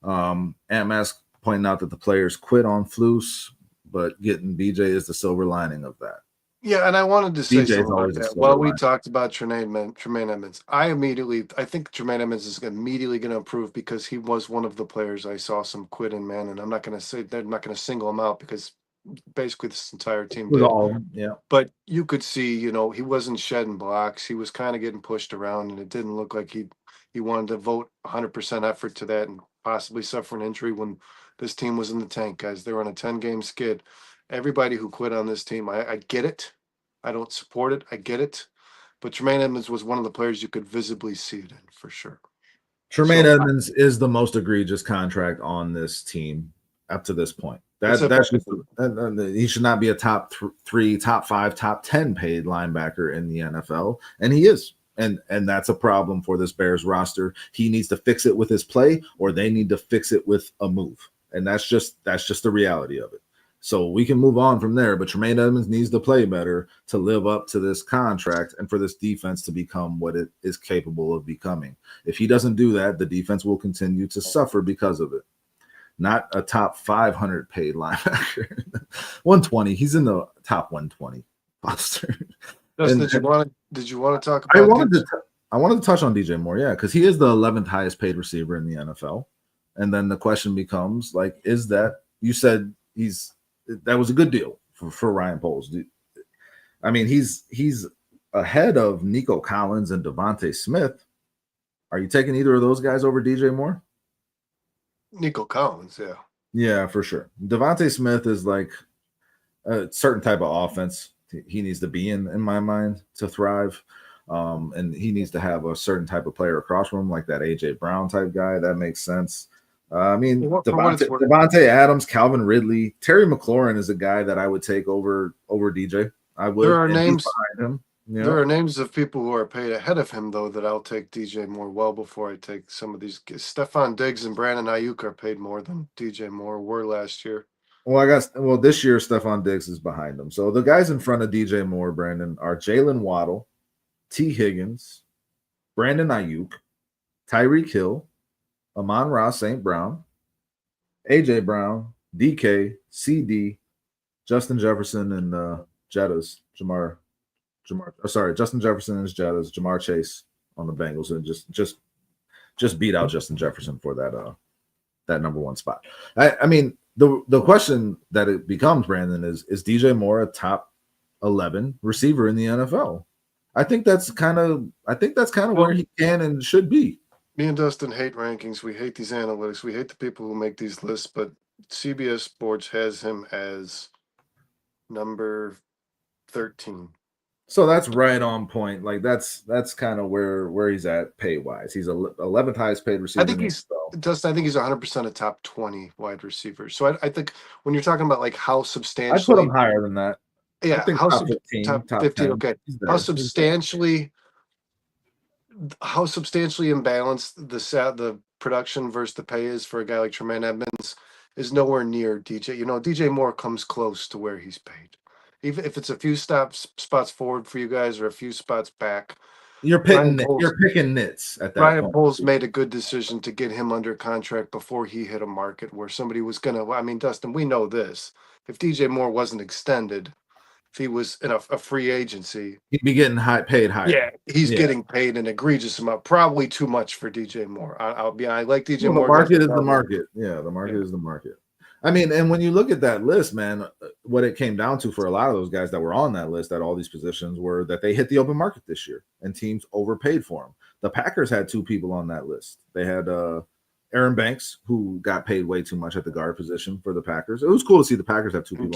MS pointing out that the players quit on Flus, but getting BJ is the silver lining of that. Yeah, and I wanted to say BJ is something about always a that. silver While we lining. talked about Tremaine Edmonds, I think Tremaine Edmonds is immediately going to improve because he was one of the players I saw some quit in, man. And I'm not going to say they're not going to single him out because basically this entire team With did. all, yeah. But you could see, he wasn't shedding blocks. He was kind of getting pushed around, and it didn't look like he wanted to vote 100% effort to that and possibly suffer an injury when this team was in the tank, guys. They were on a 10-game skid. Everybody who quit on this team, I get it. I don't support it. I get it. But Tremaine Edmonds was one of the players you could visibly see it in for sure. Tremaine Edmonds is the most egregious contract on this team up to this point. He should not be a top 3, top 5, top 10 paid linebacker in the NFL, and he is. And that's a problem for this Bears roster. He needs to fix it with his play, or they need to fix it with a move. And that's just the reality of it. So we can move on from there, but Tremaine Edmonds needs to play better to live up to this contract and for this defense to become what it is capable of becoming. If he doesn't do that, the defense will continue to suffer because of it. Not a top 500 paid linebacker. 120. He's in the top 120 roster. Did you want to talk about? I wanted to touch on DJ Moore, yeah, because he is the 11th highest paid receiver in the NFL. And then the question becomes, like, is that you said that was a good deal for Ryan Poles. I mean, he's ahead of Nico Collins and Devontae Smith. Are you taking either of those guys over DJ Moore? Nico Collins, yeah. Yeah, for sure. Devontae Smith is like a certain type of offense he needs to be in my mind, to thrive. And he needs to have a certain type of player across from him, like that A.J. Brown type guy. That makes sense. I mean, Devontae Adams, Calvin Ridley, Terry McLaurin is a guy that I would take over DJ. I would. There are names behind him. There are names of people who are paid ahead of him, though, that I'll take DJ Moore well before I take some of these. Stephon Diggs and Brandon Ayuk are paid more than DJ Moore were last year. Well, this year Stephon Diggs is behind him. So the guys in front of DJ Moore, Brandon, are Jalen Waddle, T. Higgins, Brandon Ayuk, Tyreek Hill, Amon-Ra St. Brown, A.J. Brown, DK, CD, Justin Jefferson, and Jettas, Justin Jefferson and Jettas, Jamar Chase on the Bengals, and just beat out Justin Jefferson for that number one spot. I mean, the question that it becomes, Brandon, is DJ Moore a top 11 receiver in the NFL? I think that's kind of where he can and should be. Me and Dustin hate rankings. We hate these analytics. We hate the people who make these lists, but CBS Sports has him as number 13. So that's right on point. Like that's kind of where he's at pay wise. He's 11th highest paid receiver. I think he's 100% a top 20 wide receiver. So I think when you're talking about like how substantially, I put him higher than that. Yeah, top 15. Top 15. Okay, how substantially imbalanced the production versus the pay is for a guy like Tremaine Edmonds is nowhere near DJ. DJ Moore comes close to where he's paid, even if it's a few spots forward for you guys or a few spots back. You're picking nits at that Ryan point. Poles made a good decision to get him under contract before he hit a market where somebody was gonna. I mean, Dustin, we know this. If DJ Moore wasn't extended, if he was in a free agency, he'd be getting paid higher. Yeah, he's Yeah. getting paid an egregious amount, probably too much for DJ Moore. I like DJ Well, Moore. the market is the market. Yeah, the market is the market. I mean, and when you look at that list, man, what it came down to for a lot of those guys that were on that list at all these positions were that they hit the open market this year and teams overpaid for them. The Packers had 2 people on that list. They had Aaron Banks, who got paid way too much at the guard position for the Packers. It was cool to see the Packers have 2 people.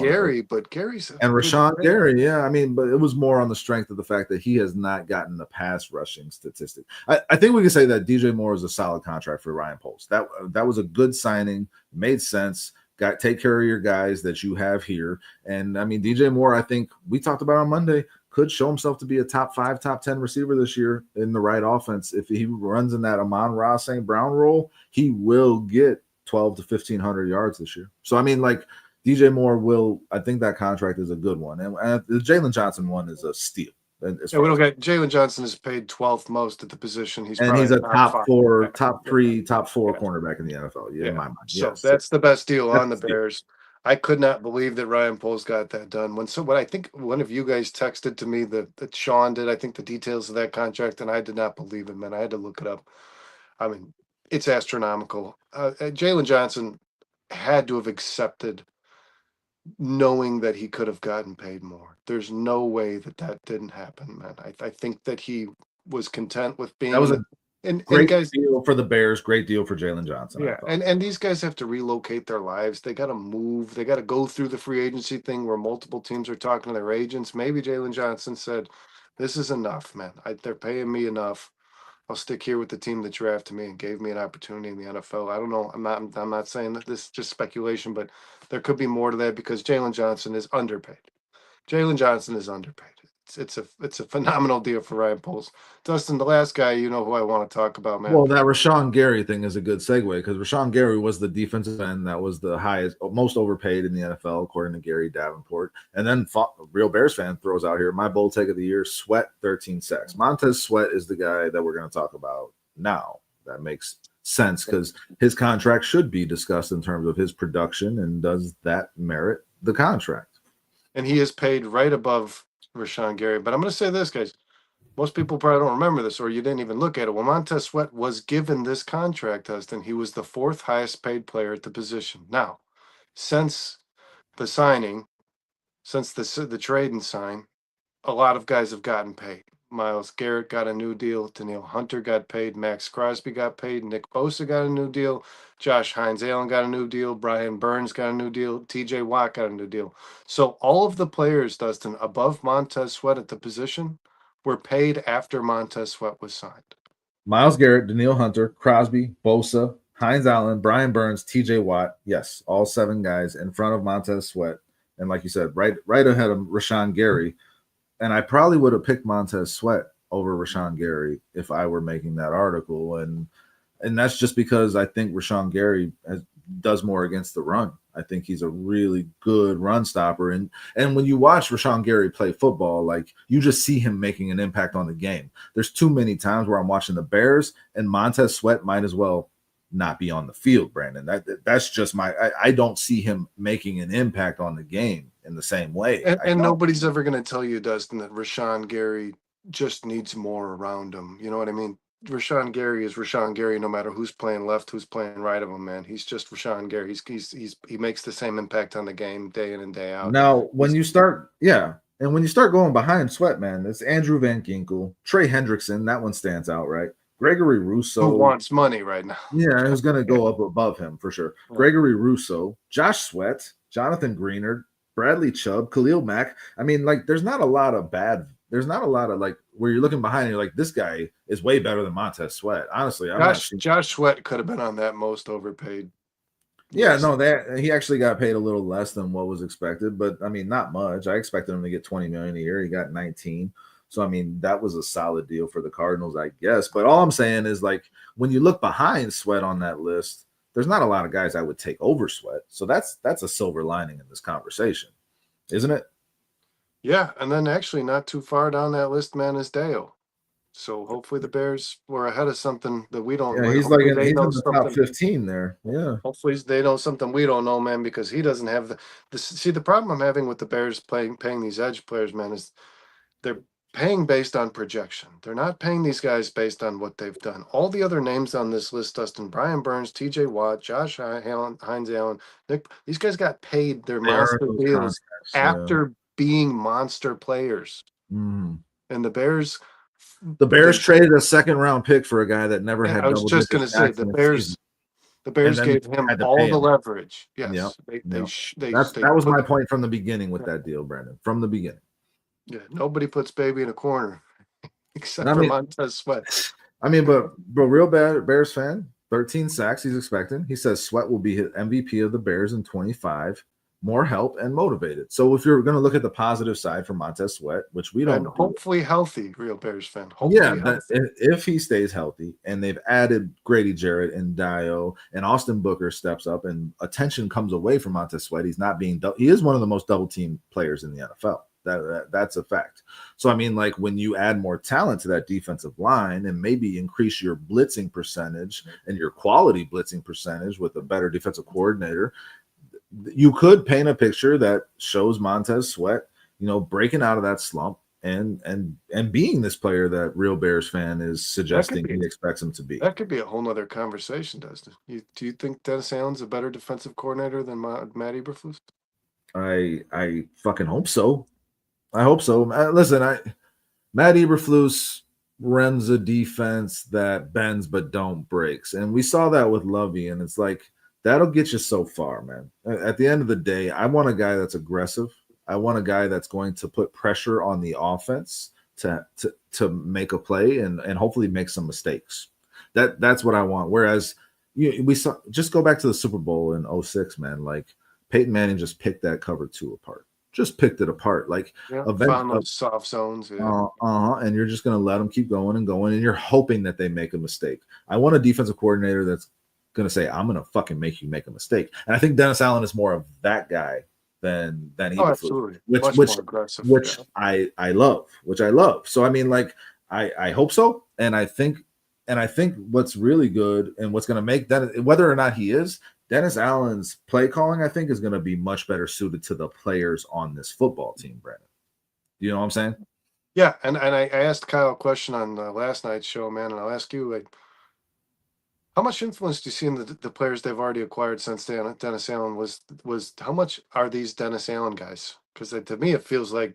But Gary's and Rashawn Gary, yeah. I mean, but it was more on the strength of the fact that he has not gotten the pass rushing statistic. I think we can say that DJ Moore is a solid contract for Ryan Poles. That was a good signing, made sense. Take care of your guys that you have here. And I mean, DJ Moore, I think we talked about on Monday, could show himself to be a top 5, top 10 receiver this year in the right offense. If he runs in that Amon-Ra St. Brown role, he will get 12 to 1,500 yards this year. So, I mean, like, DJ Moore I think that contract is a good one. And the Jalen Johnson one is a steal. We don't get Jalen Johnson is paid 12th most at the position. He's a top 4 yeah. cornerback in the NFL. Yeah, in my mind. So that's the best deal on the Bears. I could not believe that Ryan Poles got that done. When I think one of you guys texted to me that Sean did, I think the details of that contract, and I did not believe him, man. I had to look it up. I mean, it's astronomical. Jalen Johnson had to have accepted, knowing that he could have gotten paid more. There's no way that didn't happen, man. I think that he was content with being. That was great guys, deal for the Bears. Great deal for Jalen Johnson. Yeah, and these guys have to relocate their lives. They got to move. They got to go through the free agency thing where multiple teams are talking to their agents. Maybe Jalen Johnson said, "This is enough, man. They're paying me enough. I'll stick here with the team that drafted me and gave me an opportunity in the NFL." I don't know. I'm not saying that this is just speculation, but there could be more to that because Jalen Johnson is underpaid. Jalen Johnson is underpaid. It's a phenomenal deal for Ryan Poles. Dustin, the last guy, you know who I want to talk about, man. Well, that Rashawn Gary thing is a good segue because Rashawn Gary was the defensive end that was the highest, most overpaid in the NFL, according to Gary Davenport. And then real Bears fan throws out here, my bold take of the year, Sweat, 13 sacks. Montez Sweat is the guy that we're going to talk about now. That makes sense because his contract should be discussed in terms of his production, and does that merit the contract? And he is paid right above Rashawn Gary. But I'm going to say this, guys. Most people probably don't remember this, or you didn't even look at it. When Montez Sweat was given this contract, Dustin, he was the 4th highest paid player at the position. Now, since the signing, since the trade and sign, a lot of guys have gotten paid. Myles Garrett got a new deal. Danielle Hunter got paid. Max Crosby got paid. Nick Bosa got a new deal. Josh Hines-Allen got a new deal. Brian Burns got a new deal. TJ Watt got a new deal. So all of the players, Dustin, above Montez Sweat at the position were paid after Montez Sweat was signed. Myles Garrett, Danielle Hunter, Crosby, Bosa, Hines-Allen, Brian Burns, TJ Watt. Yes, all 7 guys in front of Montez Sweat. And like you said, right ahead of Rashawn Gary. And I probably would have picked Montez Sweat over Rashawn Gary if I were making that article. And that's just because I think Rashawn Gary does more against the run. I think he's a really good run stopper. And when you watch Rashawn Gary play football, like, you just see him making an impact on the game. There's too many times where I'm watching the Bears and Montez Sweat might as well not be on the field, Brandon. That's just I don't see him making an impact on the game in the same way. And nobody's ever going to tell you, Dustin, that Rashawn Gary just needs more around him. You know what I mean? Rashawn Gary is Rashawn Gary no matter who's playing left, who's playing right of him, man. He's just Rashawn Gary. He makes the same impact on the game day in and day out. Now, when you start going behind Sweat, man, it's Andrew Van Ginkel, Trey Hendrickson. That one stands out, right? Gregory Rousseau. Who wants money right now? Yeah, who's going to go up above him for sure. Gregory Rousseau, Josh Sweat, Jonathan Greenard, Bradley Chubb, Khalil Mack. I mean, like, there's not a lot of like where you're looking behind and you're like, this guy is way better than Montez Sweat. Honestly, Josh Sweat could have been on that most overpaid. Yeah, no, he actually got paid a little less than what was expected, but I mean, not much. I expected him to get $20 million a year. He got 19. So, I mean, that was a solid deal for the Cardinals, I guess. But all I'm saying is, like, when you look behind Sweat on that list, there's not a lot of guys I would take over Sweat. So that's a silver lining in this conversation, isn't it? Yeah, and then actually not too far down that list, man, is Dale. So hopefully the Bears were ahead of something that we don't. Yeah, he's Hopefully he's they in know the top something. 15 there. Yeah. Hopefully they know something we don't know, man, because he doesn't have the. See, the problem I'm having with the Bears paying these edge players, man, is they're paying based on projection. They're not paying these guys based on what they've done. All the other names on this list, Dustin, Brian Burns, T.J. Watt, Josh Hines Allen, Nick, these guys got paid their They earned monster those deals contracts. Yeah. after being monster players. Mm. And the Bears. The Bears traded a second-round pick for a guy that never had I was just going double-digit to say sacks in the season. The And Bears then gave him had to all pay the him. leverage. Yep. Yes, Yep. they That was put, my point from the beginning with that deal, Brandon. From the beginning. Yeah, nobody puts baby in a corner except I for mean, Montez Sweat. I mean, but real bad Bears fan, 13 sacks he's expecting. He says Sweat will be his MVP of the Bears in 25. More help and motivated. So if you're going to look at the positive side for Montez Sweat, which we don't, And hopefully healthy, real Bears fan. Hopefully yeah, if he stays healthy, and they've added Grady Jarrett and Dio, and Austin Booker steps up, and attention comes away from Montez Sweat. He's not being he is one of the most double team players in the NFL. That's a fact. So I mean, like when you add more talent to that defensive line and maybe increase your blitzing percentage and your quality blitzing percentage with a better defensive coordinator, you could paint a picture that shows Montez Sweat, breaking out of that slump and being this player that real Bears fan is suggesting he expects him to be. That could be a whole nother conversation, Dustin. Do you think Dennis Allen's a better defensive coordinator than Matt Eberflus? I fucking hope so. I hope so. Listen, Matt Eberflus runs a defense that bends but don't breaks, and we saw that with Lovey, and it's like that'll get you so far, man. At the end of the day, I want a guy that's aggressive. I want a guy that's going to put pressure on the offense to make a play and hopefully make some mistakes. That's what I want. Whereas we saw, just go back to the Super Bowl in 06, man. Like Peyton Manning just picked that cover 2 apart. Just picked it apart. Like found those soft zones. Yeah. And you're just going to let them keep going, and you're hoping that they make a mistake. I want a defensive coordinator that's going to say, I'm going to fucking make you make a mistake. And I think Dennis Allen is more of that guy than Eberflus, absolutely. Which I love. So I mean, like I hope so, and I think what's really good and what's going to make that, whether or not he is, Dennis Allen's play calling, I think, is going to be much better suited to the players on this football team, Brandon. You know what I'm saying? Yeah, and I asked Kyle a question on last night's show, man, and I'll ask you, like, how much influence do you see in the players they've already acquired since Dennis Allen was how much are these Dennis Allen guys? Because to me, it feels like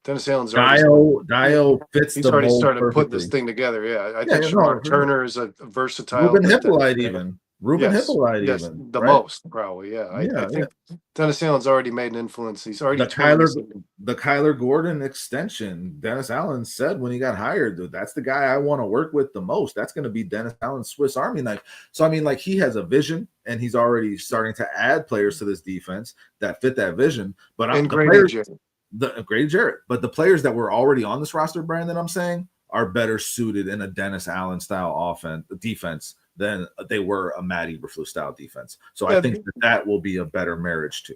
Dennis Allen's Dio fits he's the already mold started perfectly. putting this thing together. Yeah, I think Shamar Turner is a versatile. Ruben Hippolyte even. The right? Most probably. Yeah, I think Dennis Allen's already made an influence. He's already the Kyler Gordon extension. Dennis Allen said when he got hired, dude, that's the guy I want to work with the most. That's going to be Dennis Allen's Swiss Army knife. So I mean, like, he has a vision, and he's already starting to add players to this defense that fit that vision. But Grady Jarrett. But the players that were already on this roster, Brandon, I'm saying, are better suited in a Dennis Allen style defense than they were a Matt Eberflus style defense. So I think that will be a better marriage too.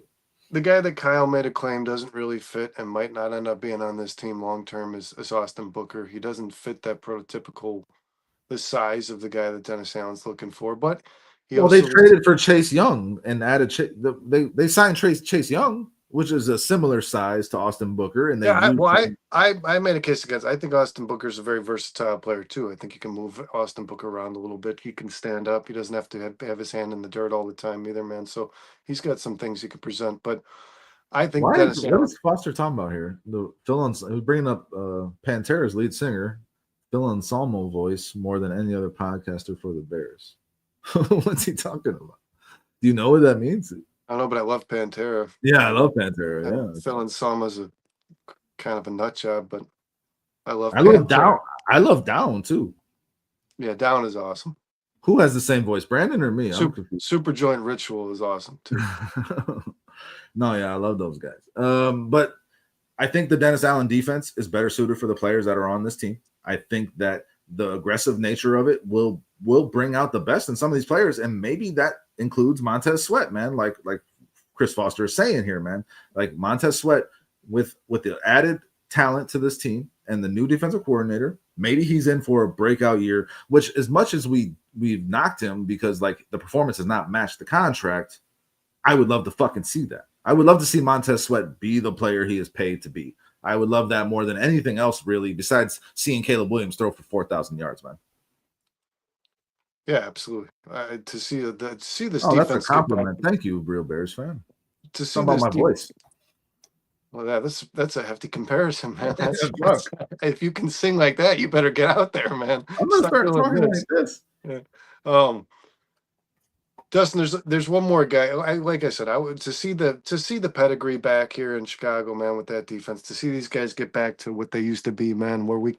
The guy that Kyle made a claim doesn't really fit and might not end up being on this team long term is Austin Booker. He doesn't fit that prototypical, the size of the guy that Dennis Allen's looking for. But they traded for Chase Young and added they signed Chase Young, which is a similar size to Austin Booker. And I made a case against. I think Austin Booker is a very versatile player too. I think you can move Austin Booker around a little bit. He can stand up. He doesn't have to have his hand in the dirt all the time either, man. So he's got some things he could present. But I think what is Foster talking about here? Who's bringing up Pantera's lead singer, Phil Anselmo voice more than any other podcaster for the Bears. What's he talking about? Do you know what that means? I don't know, but I love Pantera. Yeah, I love Pantera. Yeah, Phil Anselmo's a kind of a nut job, but I love Down. I love Down too. Yeah, Down is awesome. Who has the same voice, Brandon or me? Super Joint Ritual is awesome too. No, yeah, I love those guys. But I think the Dennis Allen defense is better suited for the players that are on this team. I think that the aggressive nature of it will bring out the best in some of these players, and maybe that includes Montez Sweat, man. Like Chris Foster is saying here, man. Like Montez Sweat with the added talent to this team and the new defensive coordinator, maybe he's in for a breakout year, which as much as we've knocked him because like the performance has not matched the contract, I would love to fucking see that. I would love to see Montez Sweat be the player he is paid to be. I would love that more than anything else, really, besides seeing Caleb Williams throw for 4,000 yards, man. Yeah, absolutely. To see this Oh, that's a defense get back, compliment. Thank you, real Bears fan. to Something see about this my voice. Well, yeah, that's a hefty comparison, man. That's That's if you can sing like that, you better get out there, man. I'm gonna Stop start doing talking this. like this. Yeah. Dustin, there's one more guy. Like I said, I would to see the pedigree back here in Chicago, man, with that defense. To see these guys get back to what they used to be, man, where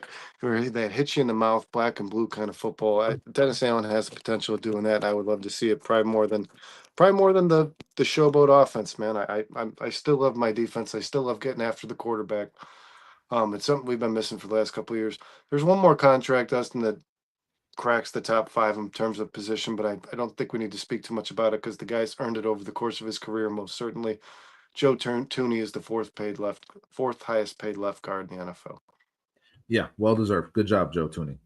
they hit you in the mouth, black and blue kind of football. Dennis Allen has the potential of doing that. I would love to see it probably more than the showboat offense, man. I still love my defense. I still love getting after the quarterback. It's something we've been missing for the last couple of years. There's one more contract, Dustin, that cracks the top 5 in terms of position, but I don't think we need to speak too much about it because the guy's earned it over the course of his career, most certainly. Joe Tooney is the fourth highest paid left guard in the NFL. Yeah, well deserved. Good job, Joe Tooney.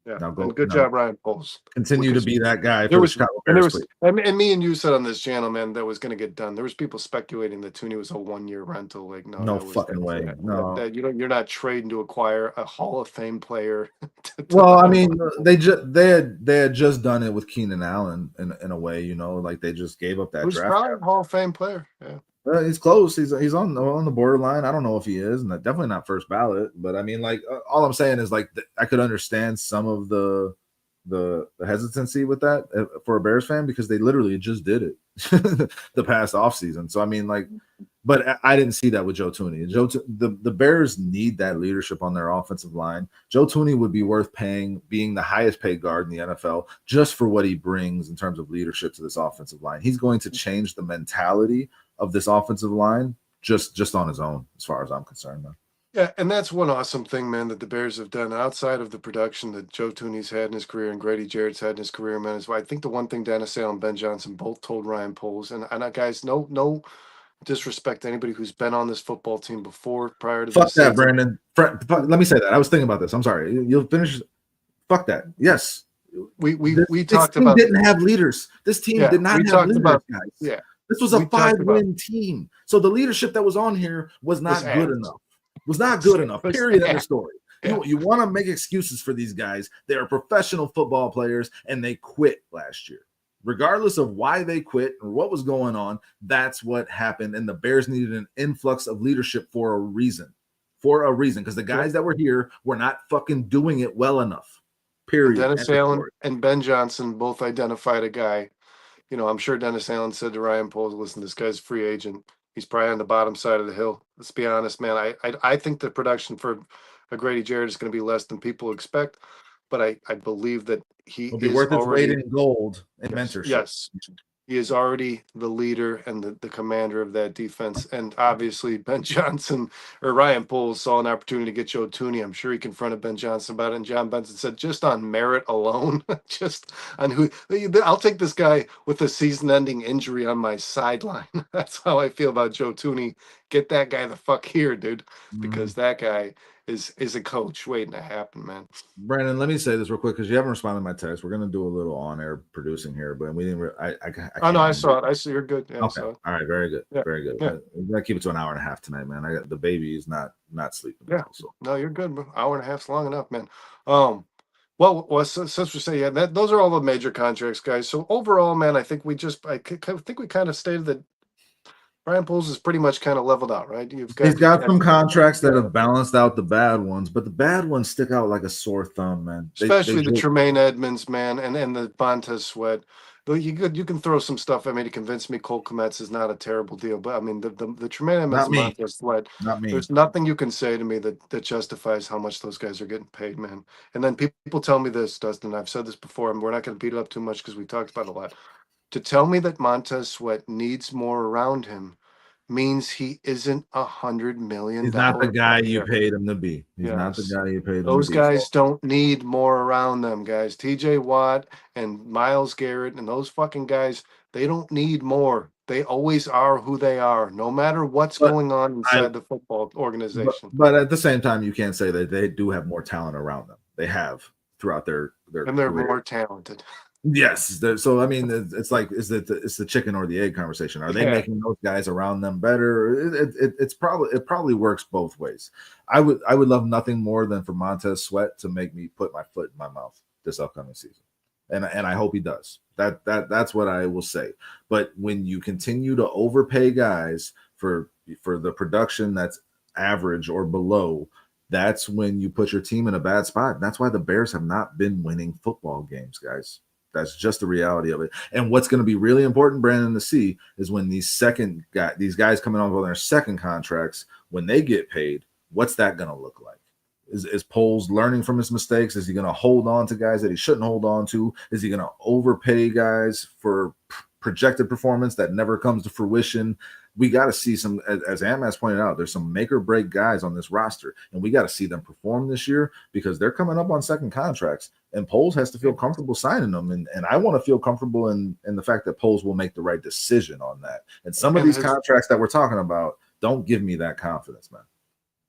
Yeah, and good job, Ryan Poles. Continue to be that guy for the Chicago Bears. And me and you said on this channel, man, that was going to get done. There was people speculating that Tooney was a 1-year rental. Like, no fucking way. No, that you're not trading to acquire a Hall of Fame player. Well, I mean, they had just done it with Keenan Allen in a way, you know, like they just gave up that Who's draft. probably a Hall of Fame player. Yeah. He's close. He's on the borderline. I don't know if he is, and definitely not first ballot. But I mean, like, all I'm saying is like I could understand some of the hesitancy with that for a Bears fan because they literally just did it the past offseason. So I mean, like, but I didn't see that with Joe Tooney. The Bears need that leadership on their offensive line. Joe Tooney would be worth paying, being the highest paid guard in the NFL, just for what he brings in terms of leadership to this offensive line. He's going to change the mentality of this offensive line just on his own, as far as I'm concerned, man. Yeah, and that's one awesome thing, man, that the Bears have done outside of the production that Joe Tooney's had in his career and Grady Jarrett's had in his career, man. Is why I think the one thing Dennis Allen and Ben Johnson both told Ryan Poles, and guys, no disrespect to anybody who's been on this football team before prior to fuck this that, season. Brandon. Let me say that. I was thinking about this. I'm sorry. You'll finish. Fuck that. Yes. We this talked team about didn't have leaders. This team did not have leaders, guys. Yeah. This was a 5-win team. So the leadership that was on here was not good enough. Was not good enough. Period. End of story. Yeah. You want to make excuses for these guys. They are professional football players, and they quit last year. Regardless of why they quit or what was going on, that's what happened. And the Bears needed an influx of leadership for a reason. Because the guys that were here were not fucking doing it well enough. Period. Dennis Allen and Ben Johnson both identified a guy. You know, I'm sure Dennis Allen said to Ryan Poles, listen, this guy's a free agent. He's probably on the bottom side of the hill. Let's be honest, man. I think the production for a Grady Jarrett is going to be less than people expect, but I believe that he will be worth its weight in gold and mentorship. Yes. He is already the leader and the commander of that defense. And obviously, Ben Johnson or Ryan Poles saw an opportunity to get Joe Tooney. I'm sure he confronted Ben Johnson about it. And John Benson said, just on merit alone, just on who I'll take this guy with a season ending injury on my sideline. That's how I feel about Joe Tooney. Get that guy the fuck here, dude, because that guy is a coach waiting to happen, man. Brandon, let me say this real quick because you haven't responded to my text. We're gonna do a little on-air producing here, but we didn't. I saw it. I see you're good. Yeah, okay. All right. Very good. Yeah. Very good. Yeah. We're gonna keep it to an hour and a half tonight, man. I got the baby is not sleeping. Yeah. So. No, you're good. Bro. Hour and a half's long enough, man. Well, since we say those are all the major contracts, guys. So overall, man, I think we kind of stated that Ryan Poles is pretty much kind of leveled out, right? He's got some contracts that have balanced out the bad ones, but the bad ones stick out like a sore thumb, man. Especially the Tremaine Edmonds, man, and the Montez Sweat. You can throw some stuff at me to convince me Cole Kmet's is not a terrible deal, but I mean the Tremaine Edmonds and Montez Sweat. There's nothing you can say to me that justifies how much those guys are getting paid, man. And then people tell me this, Dustin. I've said this before, and we're not going to beat it up too much because we talked about it a lot. To tell me that Montez Sweat needs more around him means he isn't $100 million. He's not the guy you paid him to be. He's not the guy you paid him to be. Those guys don't need more around them, guys. TJ Watt and Myles Garrett and those fucking guys, they don't need more. They always are who they are, no matter what's going on inside the football organization. But at the same time, you can't say that they do have more talent around them. They have throughout their and they're career. more talented. Yes. So I mean, it's like it's the chicken or the egg conversation. Are they making those guys around them better? It probably works both ways. I would love nothing more than for Montez Sweat to make me put my foot in my mouth this upcoming season, and I hope he does. That's what I will say. But when you continue to overpay guys for the production that's average or below, that's when you put your team in a bad spot. That's why the Bears have not been winning football games, guys. That's just the reality of it. And what's going to be really important, Brandon, to see is when these guys coming off on their second contracts, when they get paid, what's that going to look like? Is Poles learning from his mistakes? Is he going to hold on to guys that he shouldn't hold on to? Is he going to overpay guys for projected performance that never comes to fruition? We got to see some, as Amas pointed out, there's some make or break guys on this roster, and we got to see them perform this year because they're coming up on second contracts, and Poles has to feel comfortable signing them. And I want to feel comfortable in the fact that Poles will make the right decision on that. And some of these contracts that we're talking about don't give me that confidence, man.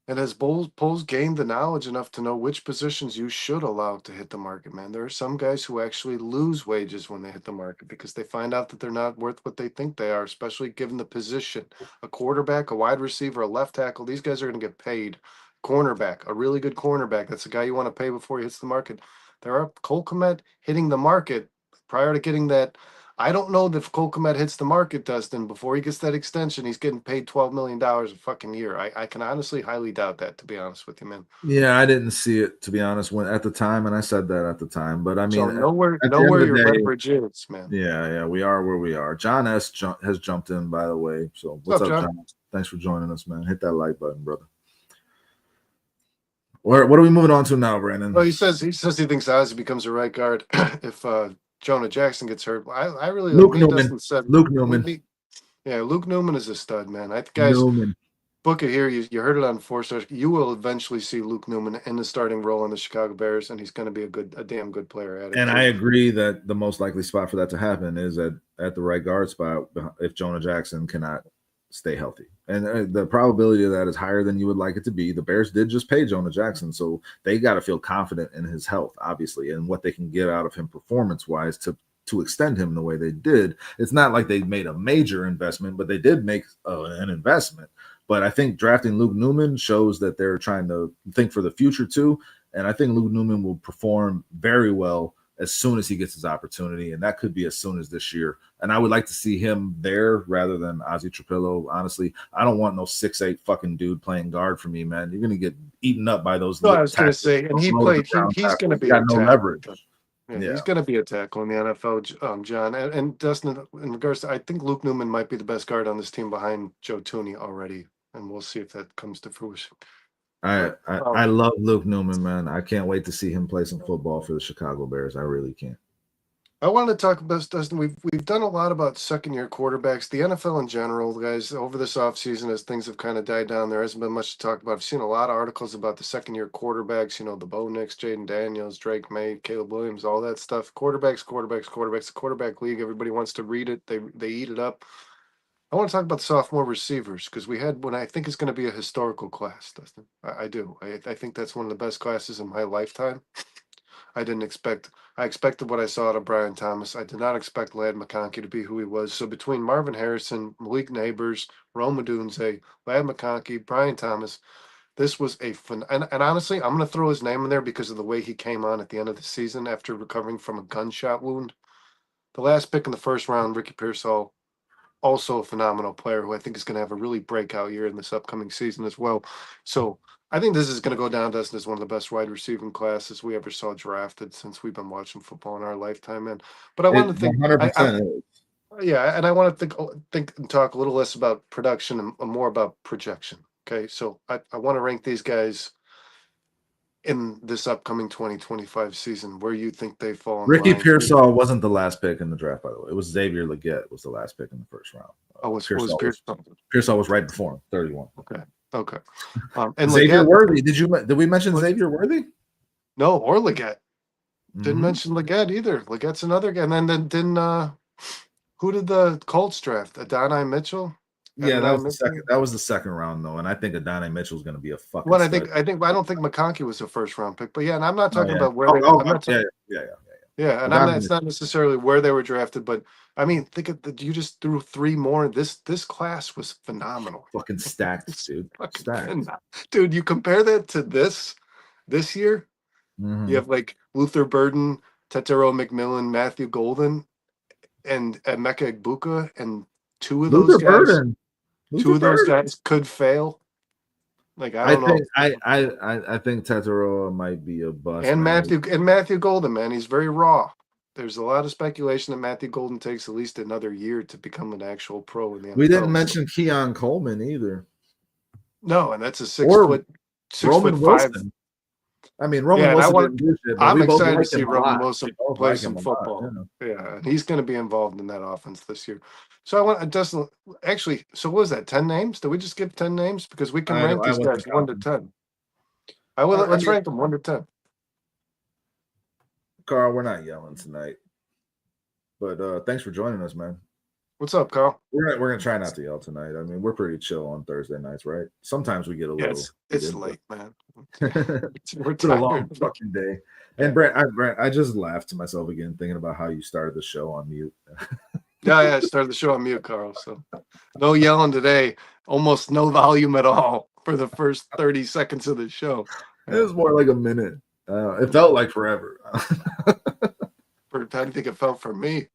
And has Poles gained the knowledge enough to know which positions you should allow to hit the market, man? There are some guys who actually lose wages when they hit the market because they find out that they're not worth what they think they are, especially given the position. A quarterback, a wide receiver, a left tackle, these guys are going to get paid. Cornerback, a really good cornerback, that's the guy you want to pay before he hits the market. There are Cole Kmet hitting the market prior to getting that. I don't know if Cole Kmet hits the market, Dustin, before he gets that extension, he's getting paid $12 million a fucking year. I can honestly highly doubt that, to be honest with you, man. Yeah, I didn't see it, to be honest, when at the time, and I said that at the time. But I mean, so know where your leverage is, man. Yeah, we are where we are. John S. has jumped in, by the way. So what's up, John? Thanks for joining us, man. Hit that like button, brother. What are we moving on to now, Brandon? Well, he says he thinks Ozzie becomes a right guard if Jonah Jackson gets hurt. I really Luke Newman. Luke Newman. Yeah, Luke Newman is a stud, man. I think guys book it here. You heard it on 4 stars. You will eventually see Luke Newman in the starting role in the Chicago Bears, and he's going to be a damn good player at it. And I agree that the most likely spot for that to happen is at the right guard spot if Jonah Jackson cannot stay healthy. And the probability of that is higher than you would like it to be. The Bears did just pay Jonah Jackson, so they got to feel confident in his health, obviously, and what they can get out of him performance-wise to extend him the way they did. It's not like they made a major investment, but they did make an investment. But I think drafting Luke Newman shows that they're trying to think for the future too. And I think Luke Newman will perform very well as soon as he gets his opportunity. And that could be as soon as this year. And I would like to see him there rather than Ozzie Trapillo. Honestly, I don't want no 6'8" fucking dude playing guard for me, man. You're going to get eaten up by those. No, I was going to say, and he's going to be got no leverage. Yeah, he's going to be a tackle in the NFL, John. And Dustin, in regards to, I think Luke Newman might be the best guard on this team behind Joe Thuney already. And we'll see if that comes to fruition. I love Luke Newman, man. I can't wait to see him play some football for the Chicago Bears. I really can't. I wanted to talk about, Dustin, we've done a lot about second-year quarterbacks. The NFL in general, guys, over this offseason, as things have kind of died down, there hasn't been much to talk about. I've seen a lot of articles about the second-year quarterbacks, the Bo Nix, Jaden Daniels, Drake May, Caleb Williams, all that stuff. Quarterbacks, the quarterback league, everybody wants to read it. They eat it up. I want to talk about the sophomore receivers because we had one I think is going to be a historical class, Dustin. I do. I think that's one of the best classes in my lifetime. I expected what I saw out of Brian Thomas. I did not expect Ladd McConkey to be who he was. So between Marvin Harrison, Malik Neighbors, Rome Odunze, Ladd McConkey, Brian Thomas, this was and honestly, I'm going to throw his name in there because of the way he came on at the end of the season after recovering from a gunshot wound. The last pick in the first round, Ricky Pearsall, also a phenomenal player who I think is going to have a really breakout year in this upcoming season as well. So I think this is going to go down, Dustin, as one of the best wide receiving classes we ever saw drafted since we've been watching football in our lifetime, man. But I want to think 100%. And I want to think and talk a little less about production and more about projection. Okay, so I want to rank these guys in this upcoming 2025 season where you think they fall. Ricky Pearsall wasn't the last pick in the draft, by the way. It was Xavier Legette was the last pick in the first round. Pearsall was right before him, 31. Okay. And Xavier Worthy. Did we mention Xavier Worthy? No, or Legette. Didn't mention Legette either. Legette's another guy. And then didn't Who did the Colts draft? Adonai Mitchell? Yeah, that was the Mitchell? second. That was the second round though, and I think Adonai Mitchell is going to be a fucking. Well, stud. I don't think McConkey was a first round pick, but yeah, and I'm not Oh talking yeah. about where Oh, they. oh I'm not talking. yeah. Yeah, and I'm not. Adonai It's not necessarily where they were drafted, but I mean, think of the. You just threw three more. This class was phenomenal. fucking stacked, It's dude. fucking Stacked. dude. You compare that to this year. You have like Luther Burden, Tetero McMillan, Matthew Golden, and Emeka Egbuka, and two of those Luther guys. Burden. Two Luther of those Burden. guys could fail. Like I I don't know. think I think Tataroa might be a bust, And man. Matthew Golden, man, he's very raw. There's a lot of speculation that Matthew Golden takes at least another year to become an actual pro in the NFL. We didn't mention Keon Coleman either. No, and that's a 6 Or foot, Roman 6'5". Wilson. I mean, Roman Wilson didn't do shit, but I'm we both excited to like see him a Roman lot. Wilson We both play like some him a lot, football. Yeah, and he's going to be involved in that offense this year. So I want Dustin. Actually, so what was that? 10 names? Did we just give 10 names? Because we can rank these guys 1 to 10. Let's rank them 1 to 10. Carl, we're not yelling tonight, but thanks for joining us, man. What's up, Carl? We're gonna try not to yell tonight. I mean, we're pretty chill on Thursday nights, right? Sometimes we get a little. It's late, man. We're tired. A long fucking day. And Brent, I just laughed to myself again thinking about how you started the show on mute. Yeah, I started the show on mute, Carl. So no yelling today. Almost no volume at all for the first 30 seconds of the show. It was more like a minute. It felt like forever. How do you think it felt for me?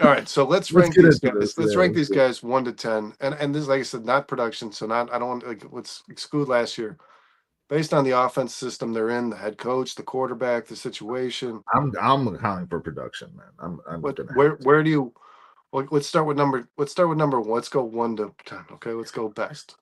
All right, so let's rank these guys. Let's rank these guys 1 to 10. And this, like I said, not production. So I don't want to let's exclude last year. Based on the offense system they're in, the head coach, the quarterback, the situation. I'm accounting for production, man. Where do you let's start with number 1. Let's go 1 to 10. Okay, let's go best.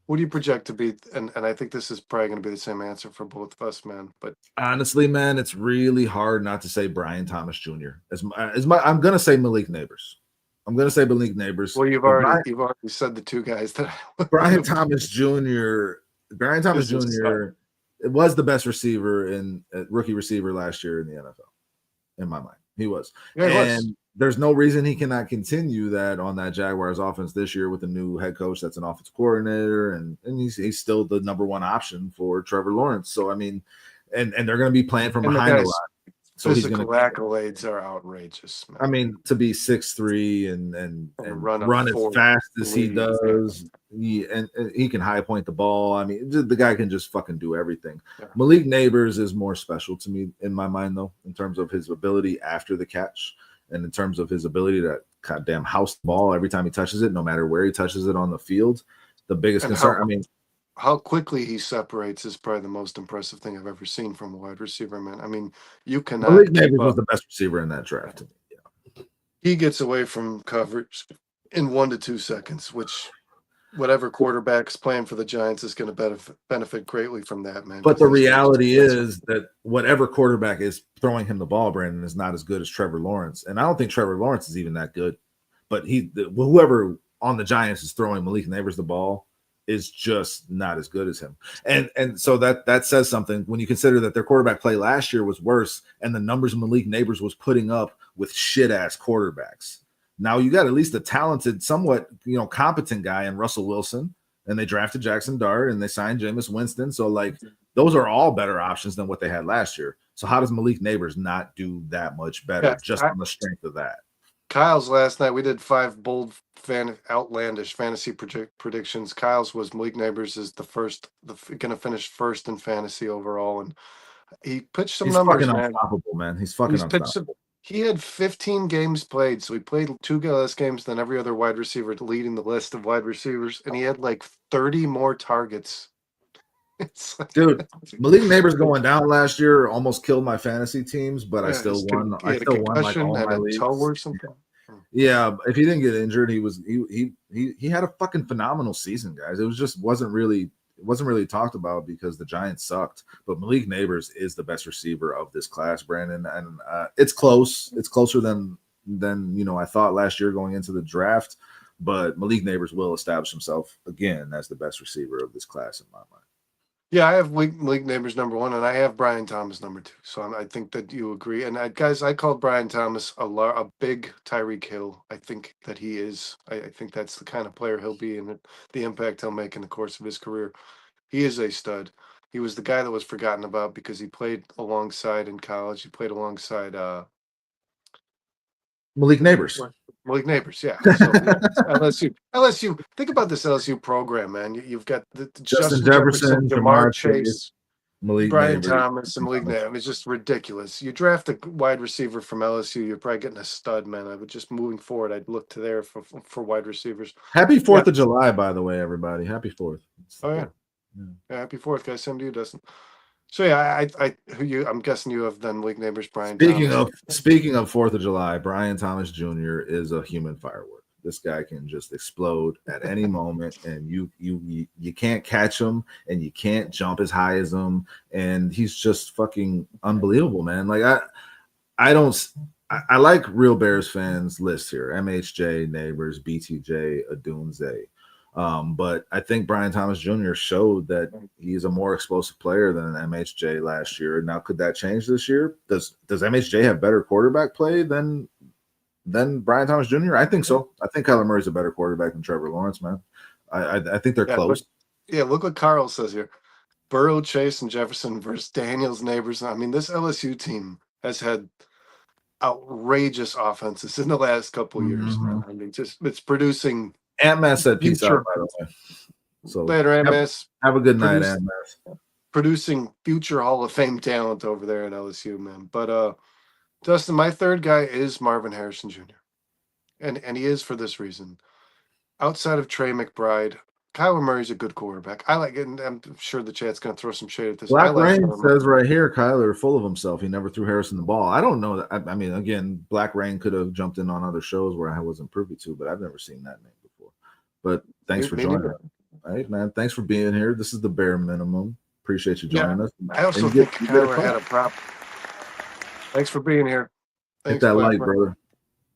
What do you project to be? And I think this is probably going to be the same answer for both of us, man. But honestly, man, it's really hard not to say Brian Thomas Jr. I'm going to say Malik Neighbors. I'm going to say Malik Neighbors. Well, you've already said the two guys that Brian Thomas Jr. It was the best receiver rookie receiver last year in the NFL. In my mind, he was. Yeah, and there's no reason he cannot continue that on that Jaguars offense this year with a new head coach that's an offensive coordinator, and he's still the number one option for Trevor Lawrence. So I mean, and they're going to be playing from behind a lot. So physical accolades are outrageous, man. I mean, to be 6'3" and run as fast as he does, and he can high point the ball. I mean, the guy can just fucking do everything. Yeah. Malik Neighbors is more special to me in my mind, though, in terms of his ability after the catch, and in terms of his ability to goddamn house the ball every time he touches it, no matter where he touches it on the field. The biggest concern, how quickly he separates is probably the most impressive thing I've ever seen from a wide receiver, man. I mean, you cannot. Malik Neighbors was the best receiver in that draft. Yeah. He gets away from coverage in 1 to 2 seconds, which whatever quarterback's playing for the Giants is going to benefit greatly from that, man. But the reality is that whatever quarterback is throwing him the ball, Brandon, is not as good as Trevor Lawrence. And I don't think Trevor Lawrence is even that good. But whoever on the Giants is throwing Malik Neighbors the ball is just not as good as him. And so that says something when you consider that their quarterback play last year was worse and the numbers Malik Neighbors was putting up with shit-ass quarterbacks. Now you got at least a talented, somewhat, competent guy in Russell Wilson, and they drafted Jackson Dart and they signed Jameis Winston. So those are all better options than what they had last year. So how does Malik Neighbors not do that much better on the strength of that? Kyle's last night, we did 5 bold, outlandish fantasy predictions. Kyle's was Malik Neighbors is going to finish first in fantasy overall, and he pitched some numbers. He's fucking unstoppable, man. He's fucking unstoppable. He had 15 games played, so he played 2 less games than every other wide receiver, leading the list of wide receivers, and he had 30 more targets. Dude, Malik Neighbors going down last year almost killed my fantasy teams, but I still won. I still won all my leagues. Or something. Yeah, if he didn't get injured, he had a fucking phenomenal season, guys. It wasn't really talked about because the Giants sucked. But Malik Neighbors is the best receiver of this class, Brandon, and it's close. It's closer than I thought last year going into the draft. But Malik Neighbors will establish himself again as the best receiver of this class in my mind. Yeah, I have Malik Neighbors number 1, and I have Brian Thomas number 2. So I think that you agree. And guys, I called Brian Thomas a big Tyreek Hill. I think that he is. I think that's the kind of player he'll be, and the impact he'll make in the course of his career. He is a stud. He was the guy that was forgotten about because he played alongside in college. He played alongside Malik Neighbors. Malik Neighbors, yeah. So yeah, LSU. Think about this LSU program, man. You've got the Justin Justin Jefferson, Jefferson, Jamar Jamar Chase, Chase, Malik Brian Neighbors. Thomas, and Malik Neighbors. It's just ridiculous. You draft a wide receiver from LSU, you're probably getting a stud, man. I would just moving forward, I'd look to there for wide receivers. Happy 4th of July, by the way, everybody. Happy 4th. Oh yeah. Happy 4th, guys. Same to you, Dustin. So yeah, I'm guessing you have then Malik Neighbors, Brian Thomas. Speaking of 4th of July, Brian Thomas Jr. is a human firework. This guy can just explode at any moment, and you can't catch him, and you can't jump as high as him, and he's just fucking unbelievable, man. Like I like Real Bears fans list here: MHJ, Neighbors, BTJ, Adunze. But I think Brian Thomas Jr. showed that he's a more explosive player than MHJ last year. Now, could that change this year? Does MHJ have better quarterback play than Brian Thomas Jr.? I think so. I think Kyler Murray's a better quarterback than Trevor Lawrence, man. I think they're close. Look what Carl says here. Burrow, Chase, and Jefferson versus Daniels, Neighbors. I mean, this LSU team has had outrageous offenses in the last couple of years. Man. I mean, it's producing. Ant Mass said peace out, by the way. So later, Ant Mass. Have a good night, Ant Mass. Producing future Hall of Fame talent over there at LSU, man. But Dustin, my third guy is Marvin Harrison Jr. And he is for this reason. Outside of Trey McBride, Kyler Murray's a good quarterback. I like it, and I'm sure the chat's going to throw some shade at this. Black Rain says right here, Kyler full of himself. He never threw Harrison the ball. I don't know that. I mean, again, Black Rain could have jumped in on other shows where I wasn't privy to, but I've never seen that name before. But thanks for joining us. Hey, man, thanks for being here. This is the bare minimum. Appreciate you joining us. I also think Kyler had a prop. Thanks for being here. Hit that like, brother.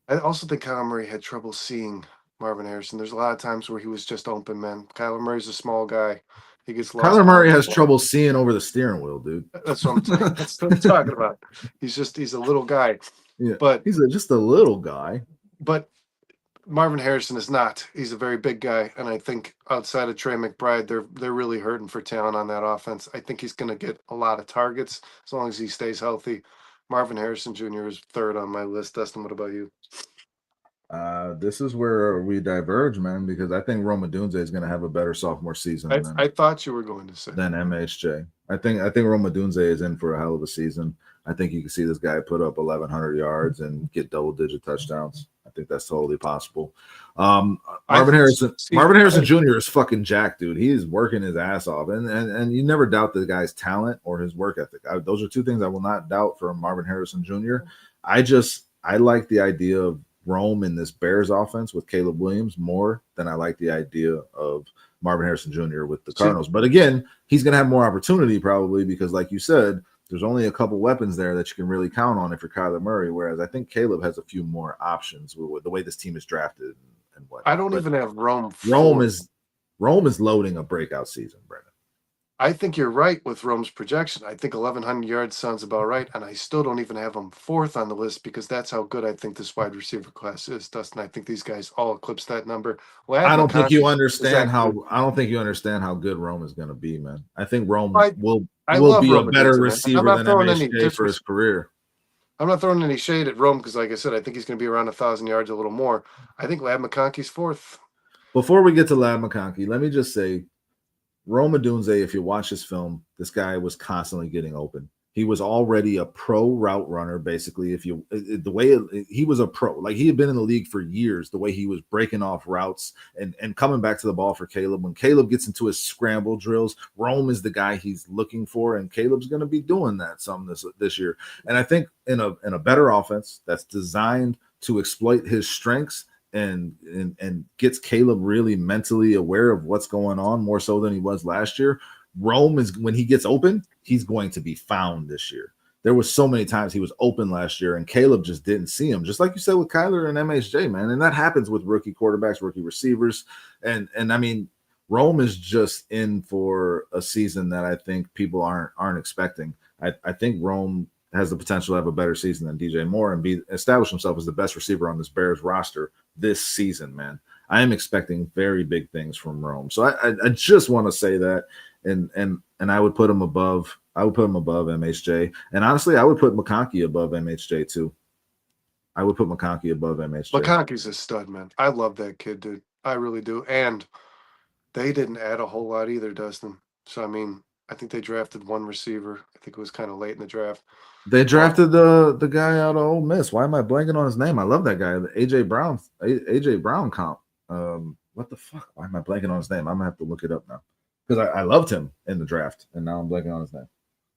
I also think Kyler Murray had trouble seeing Marvin Harrison. There's a lot of times where he was just open, man. Kyler Murray's a small guy. He gets lost. Kyler Murray has trouble seeing over the steering wheel, dude. That's what I'm talking about. He's a little guy. Yeah, but he's just a little guy. But Marvin Harrison is not. He's a very big guy, and I think outside of Trey McBride, they're really hurting for talent on that offense. I think he's going to get a lot of targets as long as he stays healthy. Marvin Harrison Jr. is third on my list. Dustin, what about you? This is where we diverge, man, because I think Rome Odunze is going to have a better sophomore season. I thought you were going to say than MHJ. I think Rome Odunze is in for a hell of a season. I think you can see this guy put up 1,100 yards and get double-digit touchdowns. I think that's totally possible. Marvin Harrison Jr. is fucking jacked, dude. He's working his ass off, and you never doubt the guy's talent or his work ethic. Those are two things I will not doubt from Marvin Harrison Jr. I like the idea of Rome in this Bears offense with Caleb Williams more than I like the idea of Marvin Harrison Jr. with the Cardinals. But again, he's going to have more opportunity probably because, like you said, there's only a couple weapons there that you can really count on if you're Kyler Murray, whereas I think Caleb has a few more options with the way this team is drafted and what. I don't even have Rome. Rome is loading a breakout season, Brendan. I think you're right with Rome's projection. I think 1,100 yards sounds about right, and I still don't even have him fourth on the list because that's how good I think this wide receiver class is, Dustin. I think these guys all eclipse that number. I don't think you understand how good Rome is going to be, man. I think Rome will be a better receiver than MHJ for his career. I'm not throwing any shade at Rome because, like I said, I think he's going to be around 1,000 yards, a little more. I think Lab McConkey's fourth. Before we get to Lab McConkey, let me just say, Rome Odunze, if you watch his film, this guy was constantly getting open. He was already a pro route runner, basically. He was a pro, like he had been in the league for years, the way he was breaking off routes and coming back to the ball for Caleb. When Caleb gets into his scramble drills, Rome is the guy he's looking for, and Caleb's going to be doing that some this year. And I think in a better offense that's designed to exploit his strengths and gets Caleb really mentally aware of what's going on more so than he was last year. Rome is, when he gets open, he's going to be found this year. There was so many times he was open last year and Caleb just didn't see him, just like you said with Kyler and MHJ, man. And that happens with rookie quarterbacks, rookie receivers. And I mean, Rome is just in for a season that I think people aren't expecting. I think Rome has the potential to have a better season than DJ Moore and establish himself as the best receiver on this Bears roster this season, man. I am expecting very big things from Rome. So I just want to say that, and I would put him above. I would put him above MHJ, and honestly, I would put McConkey above MHJ too. I would put McConkey above MHJ. McConkey's a stud, man. I love that kid, dude. I really do. And they didn't add a whole lot either, Dustin. So I mean, I think they drafted one receiver. I think it was kind of late in the draft. They drafted the guy out of Ole Miss. Why am I blanking on his name? I love that guy, the AJ Brown comp. What the fuck? Why am I blanking on his name? I'm gonna have to look it up now because I loved him in the draft, and now I'm blanking on his name.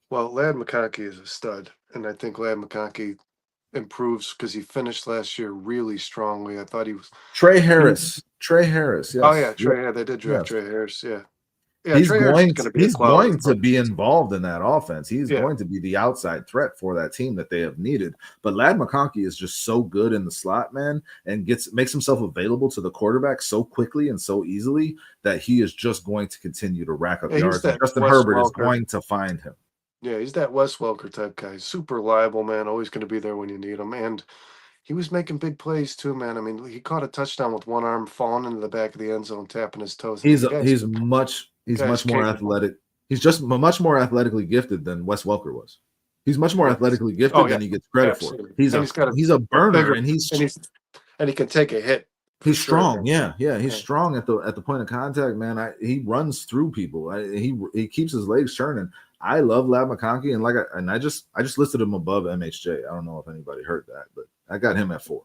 Well, Ladd McConkey is a stud, and I think Ladd McConkey improves because he finished last year really strongly. I thought he was Trey Harris. Trey Harris. Yes. Oh yeah, Trey. Yeah, they did draft Trey Harris. Yeah. Yeah, he's Trey going to be person. involved in that offense. He's going to be the outside threat for that team that they have needed. But Ladd McConkey is just so good in the slot, man, and makes himself available to the quarterback so quickly and so easily that he is just going to continue to rack up yards. And Justin Herbert is going to find him. Yeah, he's that Wes Welker type guy. Super reliable, man. Always going to be there when you need him. And he was making big plays too, man. I mean, he caught a touchdown with one arm falling into the back of the end zone, tapping his toes. He's much more athletic. He's just much more athletically gifted than Wes Welker was. He's much more athletically gifted than he gets credit for. He's a burner, and he can take a hit. He's strong, He's strong at the point of contact, man. He runs through people. He keeps his legs turning. I love Ladd McConkey, and I just listed him above MHJ. I don't know if anybody heard that, but I got him at 4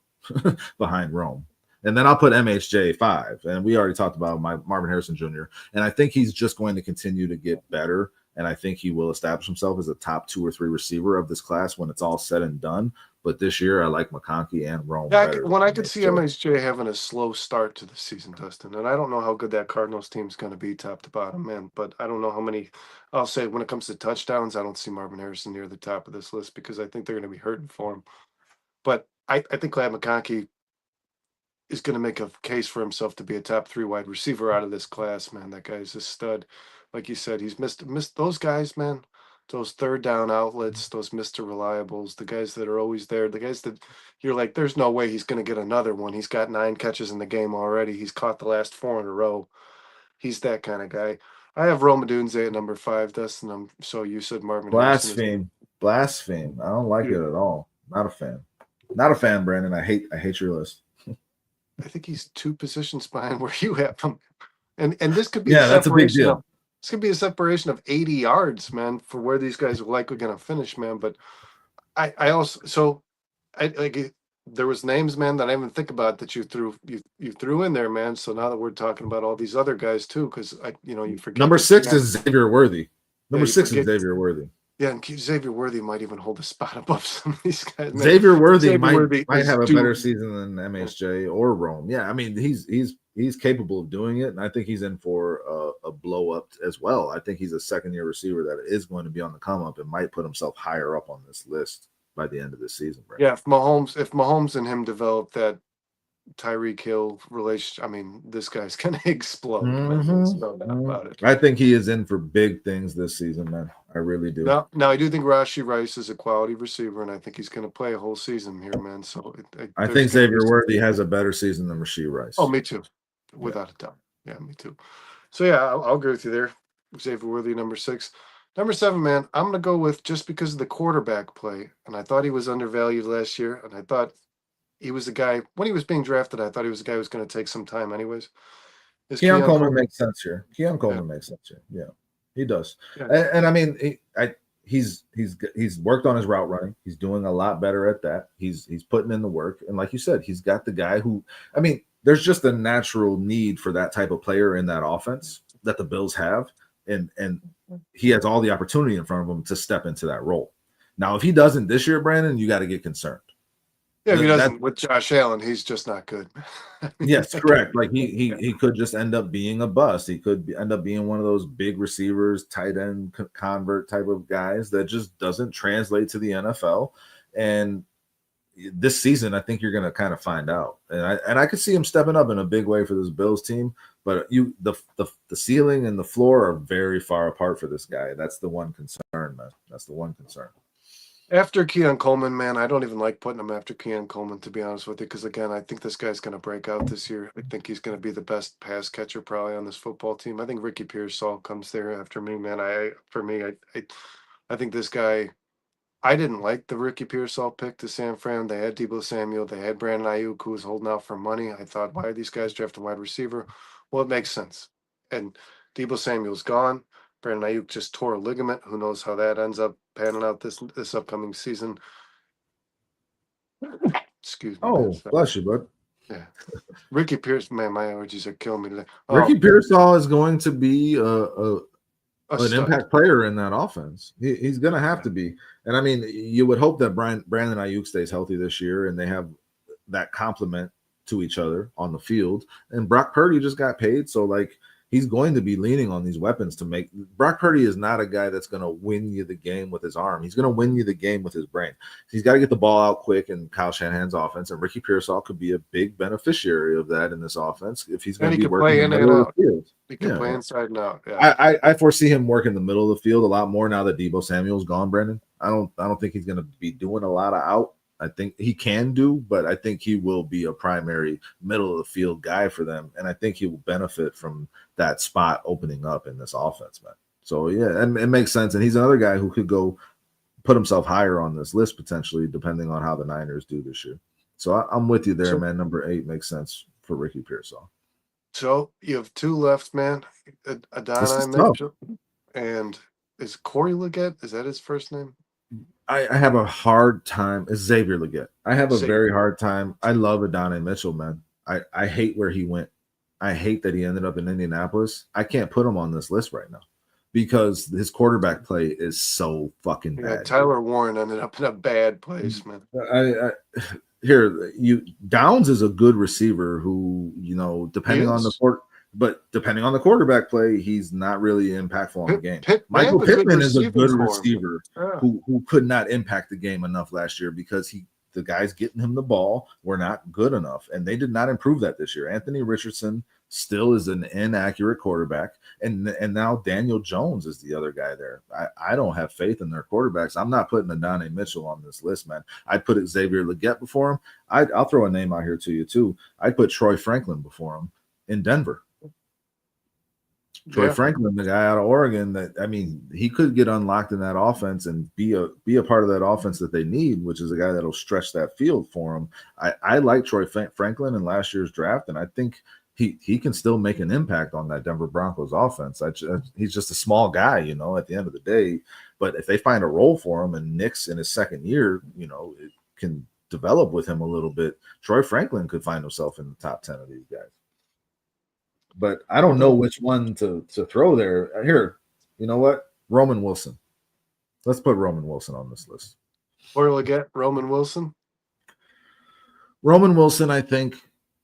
behind Rome. And then I'll put MHJ 5. And we already talked about Marvin Harrison Jr. And I think he's just going to continue to get better. And I think he will establish himself as a top 2 or 3 receiver of this class when it's all said and done. But this year, I like McConkey and Rome. Yeah, I could see MHJ having a slow start to the season, Dustin. And I don't know how good that Cardinals team is going to be top to bottom, man. But I don't know how many. I'll say when it comes to touchdowns, I don't see Marvin Harrison near the top of this list because I think they're going to be hurting for him. But I think Ladd McConkey is going to make a case for himself to be a top 3 wide receiver out of this class, man. That guy's a stud. Like you said, he's missed those guys, man. Those third down outlets, those Mr. Reliables, the guys that are always there, the guys that you're like, there's no way he's going to get another one. He's got 9 catches in the game already. He's caught the last 4 in a row. He's that kind of guy. I have Rome Odunze at number 5, Dustin. So you said Marvin Harrison. Blaspheme. I don't like it at all. Not a fan. Not a fan, Brandon. I hate your list. I think he's 2 positions behind where you have him. And this could be that's a big deal. This could be a separation of 80 yards, man, for where these guys are likely going to finish, man. But I also there was names, man, that I didn't even think about that you threw in there, man. So now that we're talking about all these other guys too, because you forget. Number 6 is Xavier Worthy. Number 6 is Xavier Worthy. Yeah, and Xavier Worthy might even hold a spot above some of these guys. Man. Xavier Worthy might have a better season than MHJ or Rome. Yeah, I mean he's capable of doing it, and I think he's in for a blow up as well. I think he's a 2nd-year receiver that is going to be on the come up and might put himself higher up on this list by the end of this season. Right? Yeah, if Mahomes and him develop that Tyreek Hill relationship, I mean, this guy's gonna explode. There's no doubt about it. I think he is in for big things this season, man. I really do. Now I do think Rashee Rice is a quality receiver, and I think he's gonna play a whole season here, man. So I think Xavier Worthy has a better season than Rashee Rice. Oh, me too, without a doubt. Yeah, me too. So yeah, I'll agree with you there. Xavier Worthy, number 6. Number 7, man, I'm gonna go with just because of the quarterback play, and I thought he was undervalued last year, and I thought he was the guy when he was being drafted. I thought he was the guy who was going to take some time, anyways. Keon Coleman makes sense here. Makes sense here. Yeah, he does. Yeah. And I mean, he's worked on his route running. He's doing a lot better at that. He's putting in the work, and like you said, he's got the guy who. I mean, there's just a natural need for that type of player in that offense that the Bills have, and he has all the opportunity in front of him to step into that role. Now, if he doesn't this year, Brandon, you got to get concerned. Yeah, if he doesn't with Josh Allen, he's just not good. Yes, correct. Like he could just end up being a bust. He could end up being one of those big receivers, tight end convert type of guys that just doesn't translate to the NFL. And this season, I think you're going to kind of find out, and I could see him stepping up in a big way for this Bills team. But the ceiling and the floor are very far apart for this guy. That's the one concern, man. That's the one concern. After Keon Coleman, man, I don't even like putting him after Keon Coleman, to be honest with you, because again, I think this guy's going to break out this year. I think he's going to be the best pass catcher probably on this football team. I think Ricky Pearsall comes there after me, man. I think this guy. I didn't like the Ricky Pearsall pick to San Fran. They had Deebo Samuel. They had Brandon Ayuk, who was holding out for money. I thought, why are these guys drafting wide receiver? Well, it makes sense. And Deebo Samuel's gone. Brandon Ayuk just tore a ligament. Who knows how that ends up panning out this upcoming season? Excuse me. Oh, bless you, bud. Yeah. Ricky Pearsall, man, my allergies are killing me today. Ricky Pearsall is going to be an stud. impact player in that offense. He's going to have to be. And I mean, you would hope that Brandon Ayuk stays healthy this year and they have that complement to each other on the field. And Brock Purdy just got paid. So, like, he's going to be leaning on these weapons to make. Brock Purdy is not a guy that's going to win you the game with his arm. He's going to win you the game with his brain. He's got to get the ball out quick in Kyle Shanahan's offense, and Ricky Pearsall could be a big beneficiary of that in this offense if he's going to be working in the middle of the field. He can play inside and out. Yeah. I foresee him working the middle of the field a lot more now that Deebo Samuel's gone, Brendan. I don't think he's going to be doing a lot of out. I think he can do, but I think he will be a primary middle of the field guy for them, and I think he will benefit from that spot opening up in this offense, man. So yeah, and it makes sense. And he's another guy who could go put himself higher on this list potentially, depending on how the Niners do this year. So I'm with you there, man. Number 8 makes sense for Ricky Pearsall. So you have 2 left, man. Adonai Mitchell and is Corey Leggett? Is that his first name? I have a hard time. It's Xavier Leggett. I have a very hard time. I love Adonai Mitchell, man. I hate where he went. I hate that he ended up in Indianapolis. I can't put him on this list right now because his quarterback play is so fucking bad. Tyler Warren ended up in a bad place, man. Downs is a good receiver who, depending on the quarterback play, he's not really impactful on the game. Michael Pittman is a good receiver who could not impact the game enough last year because the guys getting him the ball were not good enough, and they did not improve that this year. Anthony Richardson still is an inaccurate quarterback, and now Daniel Jones is the other guy there. I don't have faith in their quarterbacks. I'm not putting Adonai Mitchell on this list, man. I'd put Xavier Leggett before him. I'll throw a name out here to you too. I'd put Troy Franklin before him in Denver. Troy Franklin, the guy out of Oregon, he could get unlocked in that offense and be a part of that offense that they need, which is a guy that'll stretch that field for them. I like Troy Franklin in last year's draft, and I think he can still make an impact on that Denver Broncos offense. He's just a small guy, at the end of the day. But if they find a role for him and Nick's in his second year, it can develop with him a little bit. Troy Franklin could find himself in the top 10 of these guys. But I don't know which one to throw there. Here, you know what? Roman Wilson. Let's put Roman Wilson on this list. Or we'll get Roman Wilson. Roman Wilson, I think,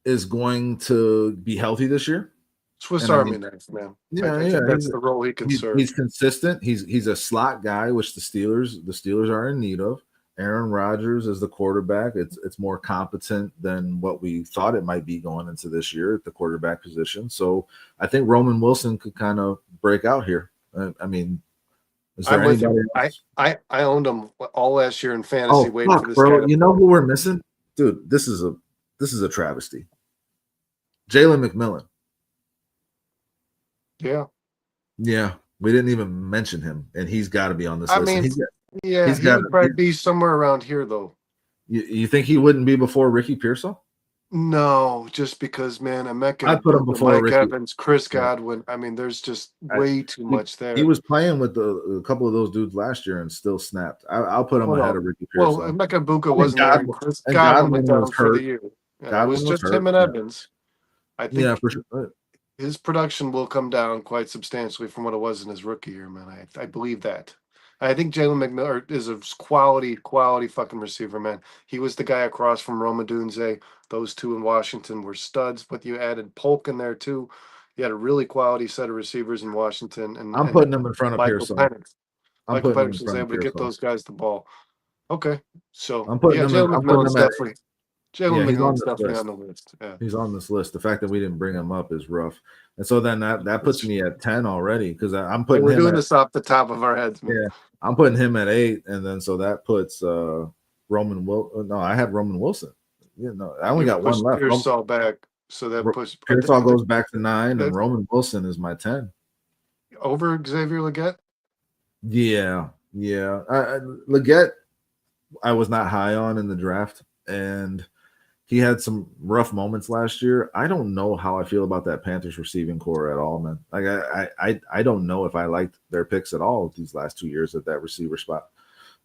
is going to be healthy this year. Swiss Army knife, man. Yeah, that's the role he can serve. He's consistent. He's a slot guy, which the Steelers are in need of. Aaron Rodgers is the quarterback. It's more competent than what we thought it might be going into this year at the quarterback position. So I think Roman Wilson could kind of break out here. Is there anybody else? I owned him all last year in fantasy. Waiting for this bro. guy. You know who we're missing, dude? This is a travesty. Jalen McMillan. Yeah. We didn't even mention him, and he's got to be on this list. He would probably be somewhere around here, though. You think he wouldn't be before Ricky Pearsall? No, just because, man, I'd put him before Mike Evans, Chris Godwin. There's just way too much there. He was playing with a couple of those dudes last year and still snapped. I'll put him ahead of Ricky Pearsall. Well, Emeka Buka wasn't there. Chris Godwin went down for the year. It was just him and Evans. I think for sure. His production will come down quite substantially from what it was in his rookie year, man. I believe that. I think Jalen McMillan is a quality fucking receiver, man. He was the guy across from Roma Dunze. Those two in Washington were studs, but you added Polk in there too. You had a really quality set of receivers in Washington. And I'm putting them in front of Michael Pearsall. Penix. Michael Penix was able to get those guys the ball. Okay. So I'm putting yeah, him in. Jalen I'm putting McMillan's him at. definitely Yeah, Jalen he's on McMillan's this definitely on list. the list. Yeah. He's on this list. The fact that we didn't bring him up is rough. And so then that puts me at 10 already because I'm Hey, putting we're him doing at this off the top of our heads, man. yeah, I'm putting him at 8, and then so that puts Roman Will. No, I have Roman Wilson. You know, I only You got one pushed left. Pearsall back, so that pushed Pearsall goes back to 9, and that Roman Wilson is my 10. over Xavier Legette. Yeah, yeah. Leggett, I was not high on in the draft, and he had some rough moments last year. I don't know how I feel about that Panthers receiving core at all, man. Like I don't know if I liked their picks at all these last 2 years at that receiver spot.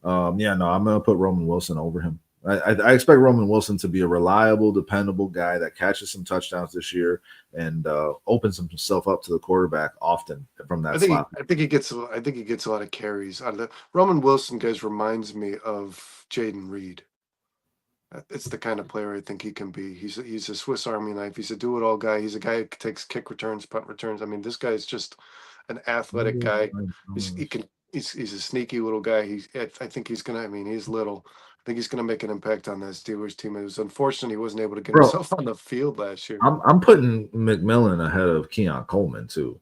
Yeah, no, I'm gonna put Roman Wilson over him. I expect Roman Wilson to be a reliable, dependable guy that catches some touchdowns this year and opens himself up to the quarterback often from that slot. I think he gets a lot of carries out of that. Roman Wilson, guys, reminds me of Jaden Reed. It's the kind of player I think he can be. He's a Swiss Army knife. He's a do-it-all guy. He's a guy who takes kick returns, punt returns. I mean, this guy is just an athletic guy. He's a sneaky little guy. I think he's gonna. I mean, he's little. I think he's gonna make an impact on that Steelers team. It was unfortunate he wasn't able to get Bro, himself on the field last year. I'm putting McMillan ahead of Keon Coleman too.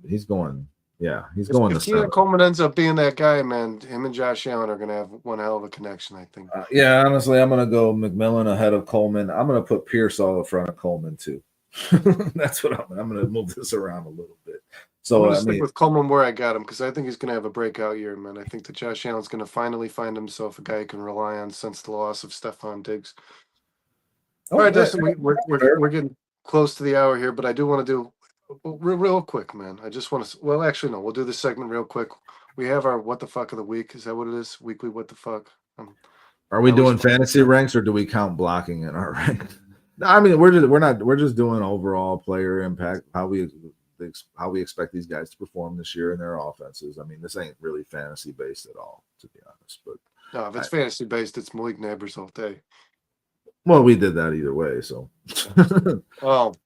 He's going. Yeah, he's going If to Keon 7. Coleman ends up being that guy, man, him and Josh Allen are gonna have one hell of a connection. I think. Yeah, honestly, I'm gonna go McMillan ahead of Coleman. I'm gonna put Pearsall in front of Coleman too. That's what I'm gonna move this around a little bit. I'm So going to I stick mean, with Coleman where I got him because I think he's going to have a breakout year, man. I think that Josh Allen's going to finally find himself a guy he can rely on since the loss of Stephon Diggs. All right, Dustin, we're getting close to the hour here, but I do want to do real quick, man. I just want to. Well, actually, no. We'll do this segment real quick. We have our what the fuck of the week. Is that what it is? Weekly what the fuck. Are we doing fantasy ranks or do we count blocking in our rank? I mean, we're just doing overall player impact, how we expect these guys to perform this year in their offenses. I mean, this ain't really fantasy based at all, to be honest. But no, if it's fantasy based, it's Malik Neighbors all day. Well, we did that either way, so. Well,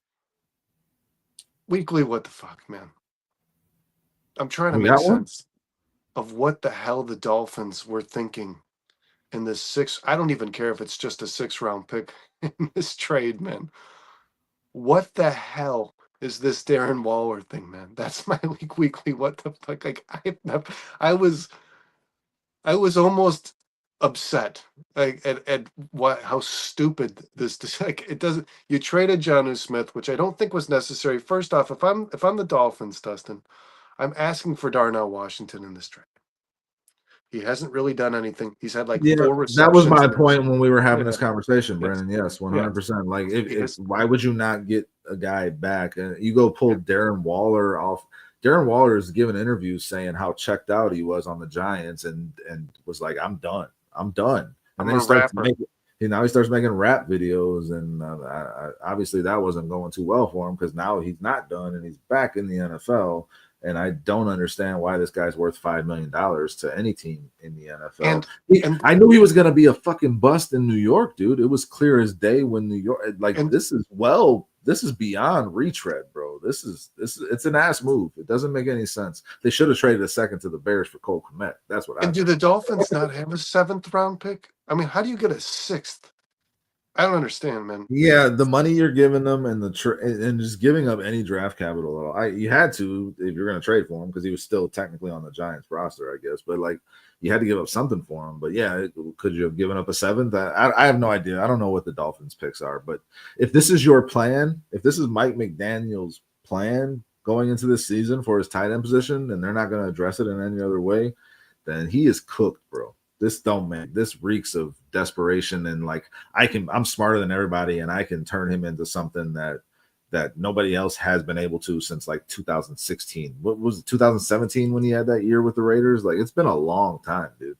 weekly what the fuck, man. I'm trying to make sense of what the hell the Dolphins were thinking in this 6. I don't even care if it's just a 6-round pick in this trade, man. What the hell is this Darren Waller thing, man? That's my weekly what the fuck. Like I was almost upset like at what how stupid this like it doesn't. You traded Jonnu Smith, which I don't think was necessary. First off, if I'm the Dolphins, Dustin, I'm asking for Darnell Washington in this trade. He hasn't really done anything. He's had like 4 receptions. That was my point when we were having this conversation, Yes. Brandon. Yes, 100%. Like, why would you not get a guy back? And you go pull Darren Waller off. Darren Waller is giving interviews saying how checked out he was on the Giants and was like, I'm done. And then he starts making rap videos, and obviously that wasn't going too well for him because now he's not done and he's back in the NFL. And I don't understand why this guy's worth $5 million to any team in the NFL. And I knew he was going to be a fucking bust in New York, dude. It was clear as day when New York, this is beyond retread, bro. It's an ass move. It doesn't make any sense. They should have traded a second to the Bears for Cole Kmet. That's what I. And do the Dolphins not have a 7th round pick? I mean, how do you get a 6th? I don't understand, man. Yeah, the money you're giving them and and just giving up any draft capital. You had to if you're going to trade for him because he was still technically on the Giants roster, I guess. But like, you had to give up something for him. But yeah, could you have given up a 7th? I have no idea. I don't know what the Dolphins picks are. But if this is your plan, if this is Mike McDaniel's plan going into this season for his tight end position, and they're not going to address it in any other way, then he is cooked, bro. This reeks of desperation and like I'm smarter than everybody and I can turn him into something that nobody else has been able to since like 2016. What was it, 2017 when he had that year with the Raiders? Like, it's been a long time, dude.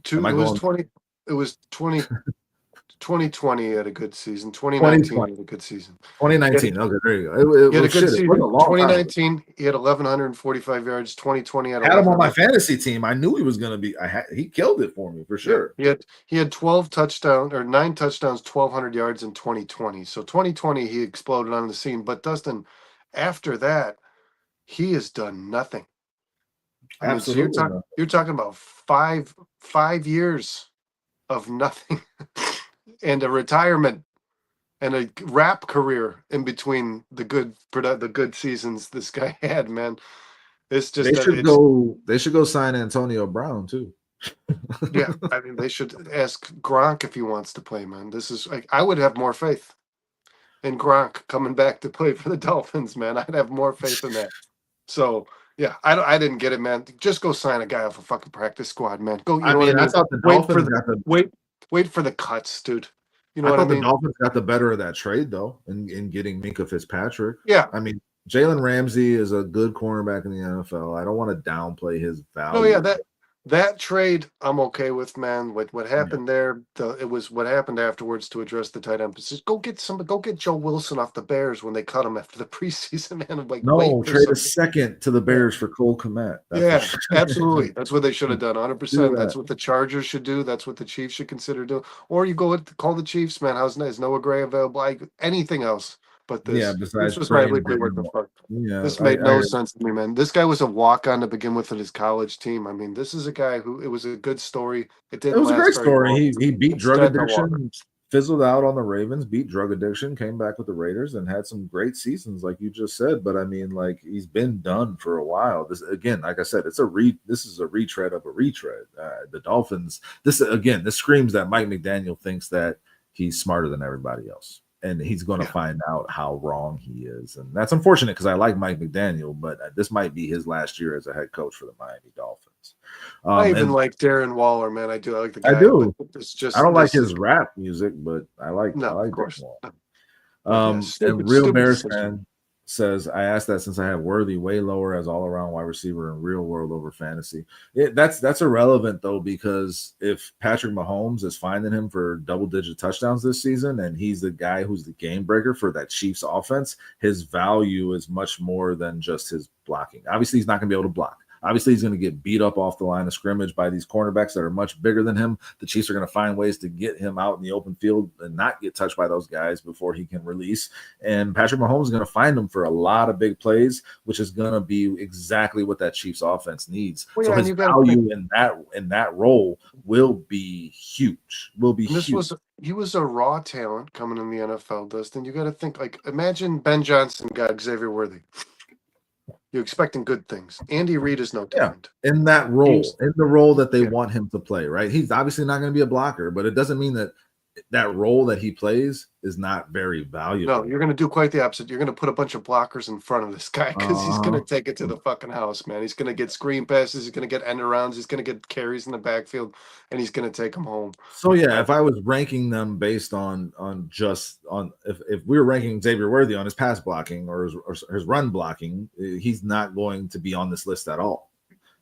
It was 2020 he had a good season. 2019 he had a good season. 2019. Okay, there you go. He had a good season. 2019 he had 1,145 yards. 2020 had him on my fantasy team. I knew he was going to be. He killed it for me for sure. Yeah, he had 12 touchdowns or 9 touchdowns, 1,200 yards in 2020. So 2020 he exploded on the scene. But Dustin, after that, he has done nothing. I mean, so you're talking about five years of nothing and a retirement and a rap career in between the good seasons this guy had, man. It's just they should go sign Antonio Brown too. Yeah, I mean, they should ask Gronk if he wants to play, man. This is like, I would have more faith in Gronk coming back to play for the Dolphins, man. I'd have more faith in that. So yeah, I didn't get it, man. Just go sign a guy off a fucking practice squad, man. Go, you know what I mean? I thought the Dolphins wait for the cuts, dude. You know I what I thought mean? the Dolphins got the better of that trade though, in getting Minka Fitzpatrick. Yeah. I mean, Jalen Ramsey is a good cornerback in the NFL. I don't want to downplay his value. Oh yeah, that trade I'm okay with, man. What happened there? It was what happened afterwards to address the tight end position. Go get Joe Wilson off the Bears when they cut him after the preseason, man. Like, no, trade a second to the Bears for Cole Kmet. Absolutely. That's what they should have done. 100%. That's what the Chargers should do. That's what the Chiefs should consider doing. Or you call the Chiefs, man. How's nice? Noah Gray available? Like anything else. But this was my weekly work of fuck. Yeah, this made no sense to me, man. This guy was a walk-on to begin with at his college team. I mean, this is a guy who it was a good story. It was a great story. He beat drug addiction, fizzled out on the Ravens, beat drug addiction, came back with the Raiders, and had some great seasons, like you just said. But I mean, like, he's been done for a while. This again, like I said, this is a retread of a retread. The Dolphins. This screams that Mike McDaniel thinks that he's smarter than everybody else. And he's going to find out how wrong he is. And that's unfortunate because I like Mike McDaniel, but this might be his last year as a head coach for the Miami Dolphins. I even like Darren Waller, man. I do. I like the guy. I do. It's just, I don't like his rap music, but I like of course. And Real Bears fan says, I asked that since I have Worthy way lower as all-around wide receiver in real world over fantasy. That's irrelevant, though, because if Patrick Mahomes is finding him for double-digit touchdowns this season and he's the guy who's the game breaker for that Chiefs offense, his value is much more than just his blocking. Obviously, he's not going to be able to block. Obviously, he's going to get beat up off the line of scrimmage by these cornerbacks that are much bigger than him. The Chiefs are going to find ways to get him out in the open field and not get touched by those guys before he can release. And Patrick Mahomes is going to find him for a lot of big plays, which is going to be exactly what that Chiefs offense needs. So his value in that role will be huge. He was a raw talent coming in the NFL, Dustin. You got to think, like, imagine Ben Johnson got Xavier Worthy. You're expecting good things. Andy Reid is no different. In that role, in the role that they want him to play, right? He's obviously not going to be a blocker, but it doesn't mean that role that he plays is not very valuable. No, you're going to do quite the opposite. You're going to put a bunch of blockers in front of this guy because he's going to take it to the fucking house, man. He's going to get screen passes. He's going to get end arounds. He's going to get carries in the backfield, and he's going to take them home. So yeah, if I was ranking them based on if we were ranking Xavier Worthy on his pass blocking or his run blocking, he's not going to be on this list at all.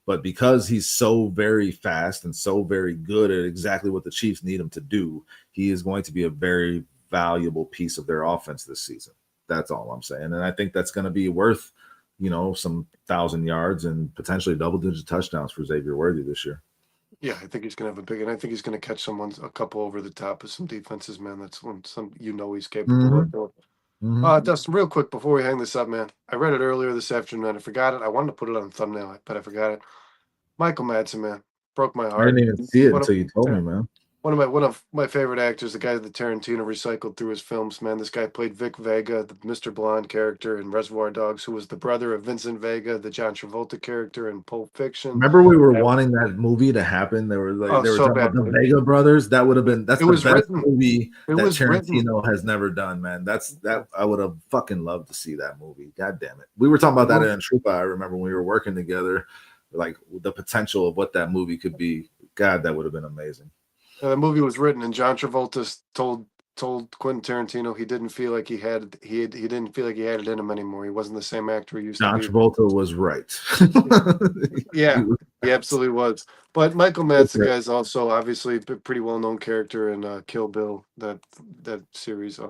But because he's so very fast and so very good at exactly what the Chiefs need him to do, he is going to be a very valuable piece of their offense this season. That's all I'm saying. And I think that's going to be worth, some 1,000 yards and potentially double-digit touchdowns for Xavier Worthy this year. Yeah, I think he's going to have and I think he's going to catch a couple over the top of some defenses, man. That's he's capable of doing. Dustin, real quick before we hang this up, man. I read it earlier this afternoon and I forgot it. I wanted to put it on the thumbnail, but I forgot it. Michael Madsen, man, broke my heart. I didn't even see it until you told me, man. One of my favorite actors, the guy that Tarantino recycled through his films, man. This guy played Vic Vega, the Mr. Blonde character in Reservoir Dogs, who was the brother of Vincent Vega, the John Travolta character in Pulp Fiction. Remember we were wanting that movie to happen? They were talking about the Vega brothers. That would have been the best movie that Tarantino has never done, man. I would have fucking loved to see that movie. God damn it. We were talking about that in Trupa. I remember when we were working together, like the potential of what that movie could be. God, that would have been amazing. The movie was written, and John Travolta told Quentin Tarantino he didn't feel like he didn't feel like he had it in him anymore. He wasn't the same actor he used to be. John Travolta was right. Yeah, he absolutely was. But Michael Madsen, guy, is also obviously a pretty well-known character in Kill Bill, that series.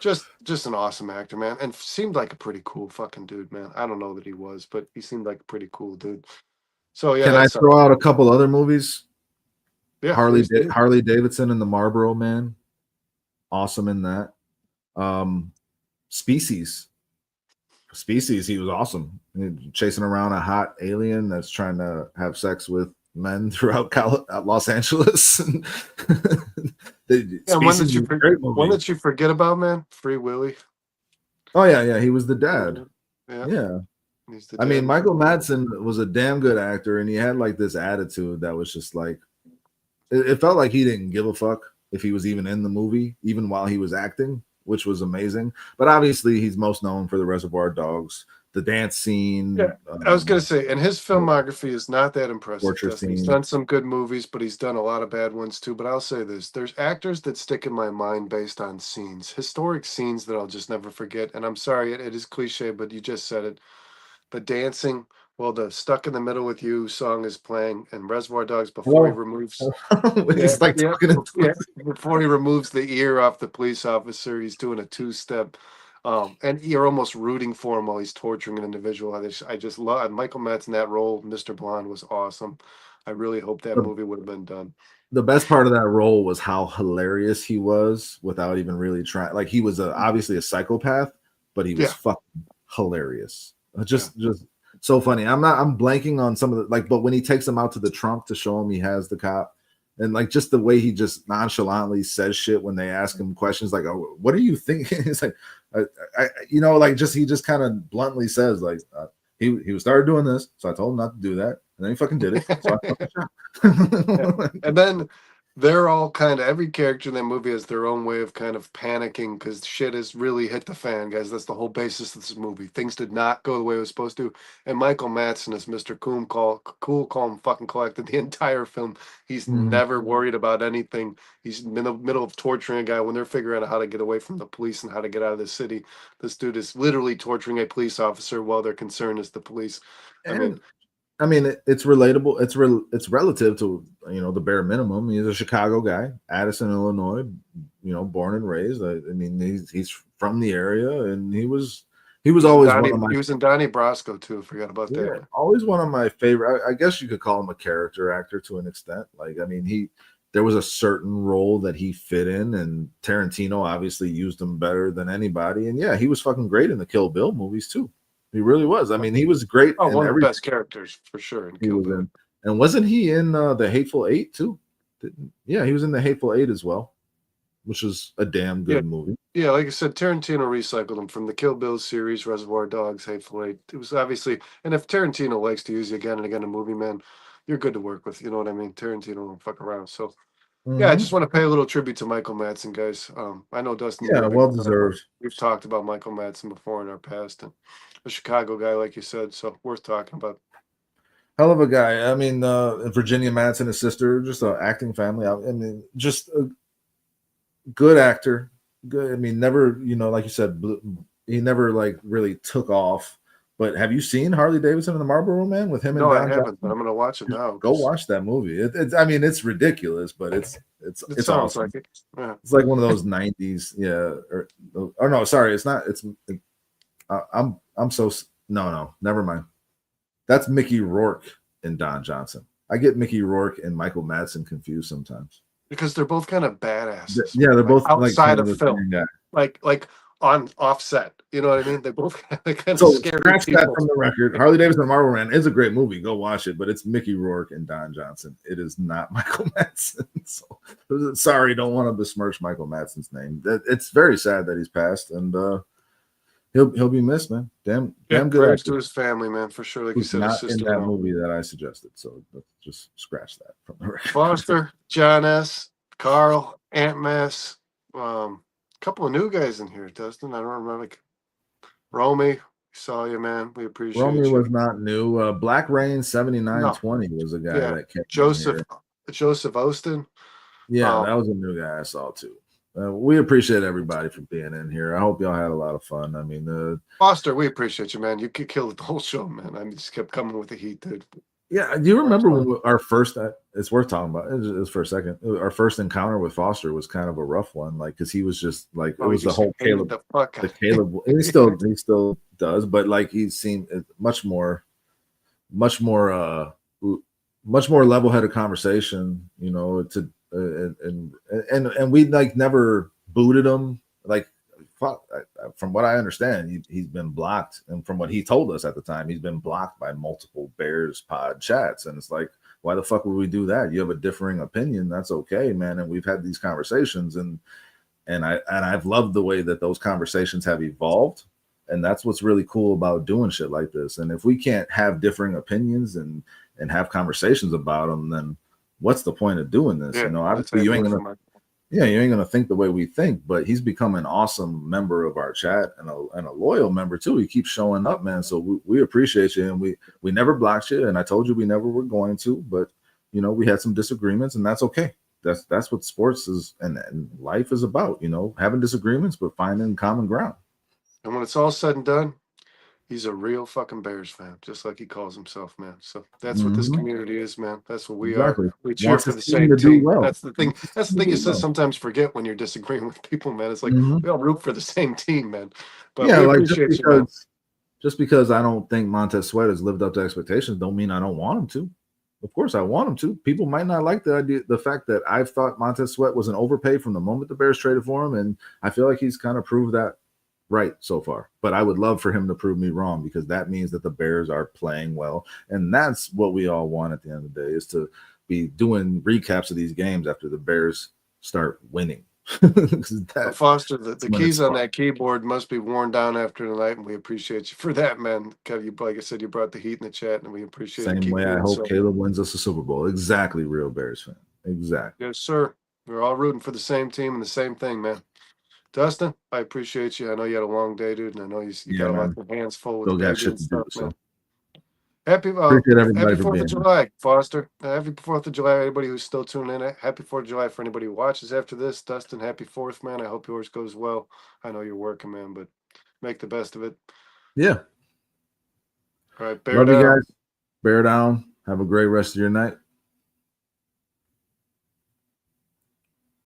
Just an awesome actor, man, and seemed like a pretty cool fucking dude, man. I don't know that he was, but he seemed like a pretty cool dude. So yeah. Can I throw out a couple other movies? Yeah, Harley Davidson and the Marlboro Man, awesome in that. Species, Species, he was awesome. Chasing around a hot alien that's trying to have sex with men throughout Los Angeles. And one that you forget about, man? Free Willy. Oh yeah, he was the dad. Yeah. I mean, Michael Madsen was a damn good actor, and he had like this attitude that was just like it felt like he didn't give a fuck if he was even in the movie, even while he was acting, which was amazing. But obviously, he's most known for the Reservoir Dogs, the dance scene. Yeah, I was gonna say, and his filmography is not that impressive. He's done some good movies, but he's done a lot of bad ones too. But I'll say this: there's actors that stick in my mind based on scenes, historic scenes that I'll just never forget. And I'm sorry, it is cliche, but you just said it. The dancing, well, the "Stuck in the Middle with You" song is playing, and Reservoir Dogs before he removes, before he removes the ear off the police officer, he's doing a two-step. And you're almost rooting for him while he's torturing an individual. I just love Michael Madsen in that role. Mr. Blonde was awesome. I really hope that movie would have been done. The best part of that role was how hilarious he was without even really trying. Like he was obviously a psychopath, but he was fucking hilarious. Just so funny. I'm blanking on some of the but when he takes him out to the trunk to show him he has the cop. And like just the way he just nonchalantly says shit when they ask him questions like, "Oh, what are you thinking?" It's like, he just kind of bluntly says like, he started doing this, so I told him not to do that, and then he fucking did it. So I fucking shot. And then they're all kind of every character in that movie has their own way of kind of panicking because shit has really hit the fan, guys. That's the whole basis of this movie. Things did not go the way it was supposed to. And Michael Madsen is Mr. Cool, calm, fucking collected the entire film. He's never worried about anything. He's in the middle of torturing a guy when they're figuring out how to get away from the police and how to get out of the city. This dude is literally torturing a police officer while their concern is the police. I mean, it's relatable. It's relative to the bare minimum. He's a Chicago guy, Addison, Illinois. Born and raised. I mean, he's from the area, and he was always one of my. He was in Donnie Brasco too. I forgot about that. Always one of my favorite. I guess you could call him a character actor to an extent. Like, I mean, there was a certain role that he fit in, and Tarantino obviously used him better than anybody. And yeah, he was fucking great in the Kill Bill movies too. He really was. I mean, he was great. Oh, one of the best characters for sure. And wasn't he in the Hateful Eight too? Yeah, he was in the Hateful Eight as well, which is a damn good movie. Yeah, like I said, Tarantino recycled him from the Kill Bill series, Reservoir Dogs, Hateful Eight. It was obviously, and if Tarantino likes to use you again and again in a movie, man, you're good to work with. You know what I mean? Tarantino won't fuck around. So, yeah, I just want to pay a little tribute to Michael Madsen, guys. I know Dustin. Yeah, well deserved. We've talked about Michael Madsen before in our past, and a Chicago guy, like you said, so worth talking about. Hell of a guy. I mean, Virginia Madsen, his sister, just an acting family. I mean, just a good actor. Good. I mean, never, like you said, he never like really took off. But have you seen Harley Davidson and the Marlboro Man with him? No, I haven't, but I'm gonna watch it now. Go watch that movie. I mean, it's ridiculous, but it's awesome. Like it. Yeah. It's like one of those '90s, or no, sorry, it's not. I'm so no, never mind. That's Mickey Rourke and Don Johnson. I get Mickey Rourke and Michael Madsen confused sometimes because they're both kind of badasses. Yeah, they're both outside of film, like on Offset. You know what I mean? They're both kind of scary. Scratch that from the record. Harley Davidson and Marlboro Man is a great movie. Go watch it, but it's Mickey Rourke and Don Johnson. It is not Michael Madsen. So, sorry, don't want to besmirch Michael Madsen's name. It's very sad that he's passed, and he'll be missed, man. Damn good to his family, man, for sure. Like you said, not in that movie that I suggested. So let's just scratch that from the record. Foster, John S., Carl, Aunt Mass, couple of new guys in here, Dustin. I don't remember. Like Romy, saw you, man. We appreciate Romy you. was not new. Black Rain 7920 was a guy that kept Joseph Osteen. Yeah, that was a new guy I saw too. We appreciate everybody for being in here. I hope y'all had a lot of fun. I mean, Foster, we appreciate you, man. You killed the whole show, man. I just kept coming with the heat, dude. Yeah, do you remember when our first? It's worth talking about. Just for a second, our first encounter with Foster was kind of a rough one, like because he was just like it was the whole Caleb. The Caleb, and he still does, but like he seemed much more level-headed conversation, and we like never booted him. Like from what I understand, he's been blocked, and from what he told us at the time, he's been blocked by multiple Bears pod chats, and it's like, why the fuck would we do that? You have a differing opinion, that's okay, man. And we've had these conversations, and I've loved the way that those conversations have evolved, and that's what's really cool about doing shit like this. And if we can't have differing opinions and have conversations about them, then what's the point of doing this? Yeah, obviously you ain't gonna think the way we think, but he's become an awesome member of our chat and a loyal member too. He keeps showing up, man. So we appreciate you, and we never blocked you, and I told you we never were going to, but we had some disagreements, and that's okay. That's what sports is and life is about, having disagreements but finding common ground. And when it's all said and done, he's a real fucking Bears fan, just like he calls himself, man. So that's what this community is, man. That's what we are. We cheer for the same team. Well. That's the thing. That's the thing you sometimes forget when you're disagreeing with people, man. It's like we all root for the same team, man. But yeah, we like appreciate you, man. Just because I don't think Montez Sweat has lived up to expectations don't mean I don't want him to. Of course, I want him to. People might not like the fact that I've thought Montez Sweat was an overpay from the moment the Bears traded for him, and I feel like he's kind of proved that right so far. But I would love for him to prove me wrong, because that means that the Bears are playing well, and that's what we all want at the end of the day, is to be doing recaps of these games after the Bears start winning. Foster, the keys on that keyboard must be worn down after tonight, and we appreciate you for that, man. Kev, like I said, you brought the heat in the chat, and we appreciate it. Same way I hope Caleb wins us a Super Bowl. Exactly, real Bears fan. Exactly. Yes, sir. We're all rooting for the same team and the same thing, man. Dustin, I appreciate you. I know you had a long day, dude, and I know you got a lot of hands full with the shit stuff, man. Happy 4th of July, Foster. Happy 4th of July, everybody who's still tuning in. Happy 4th of July for anybody who watches after this. Dustin, happy 4th, man. I hope yours goes well. I know you're working, man, but make the best of it. Yeah. All right, bear love down. You guys. Bear down. Have a great rest of your night.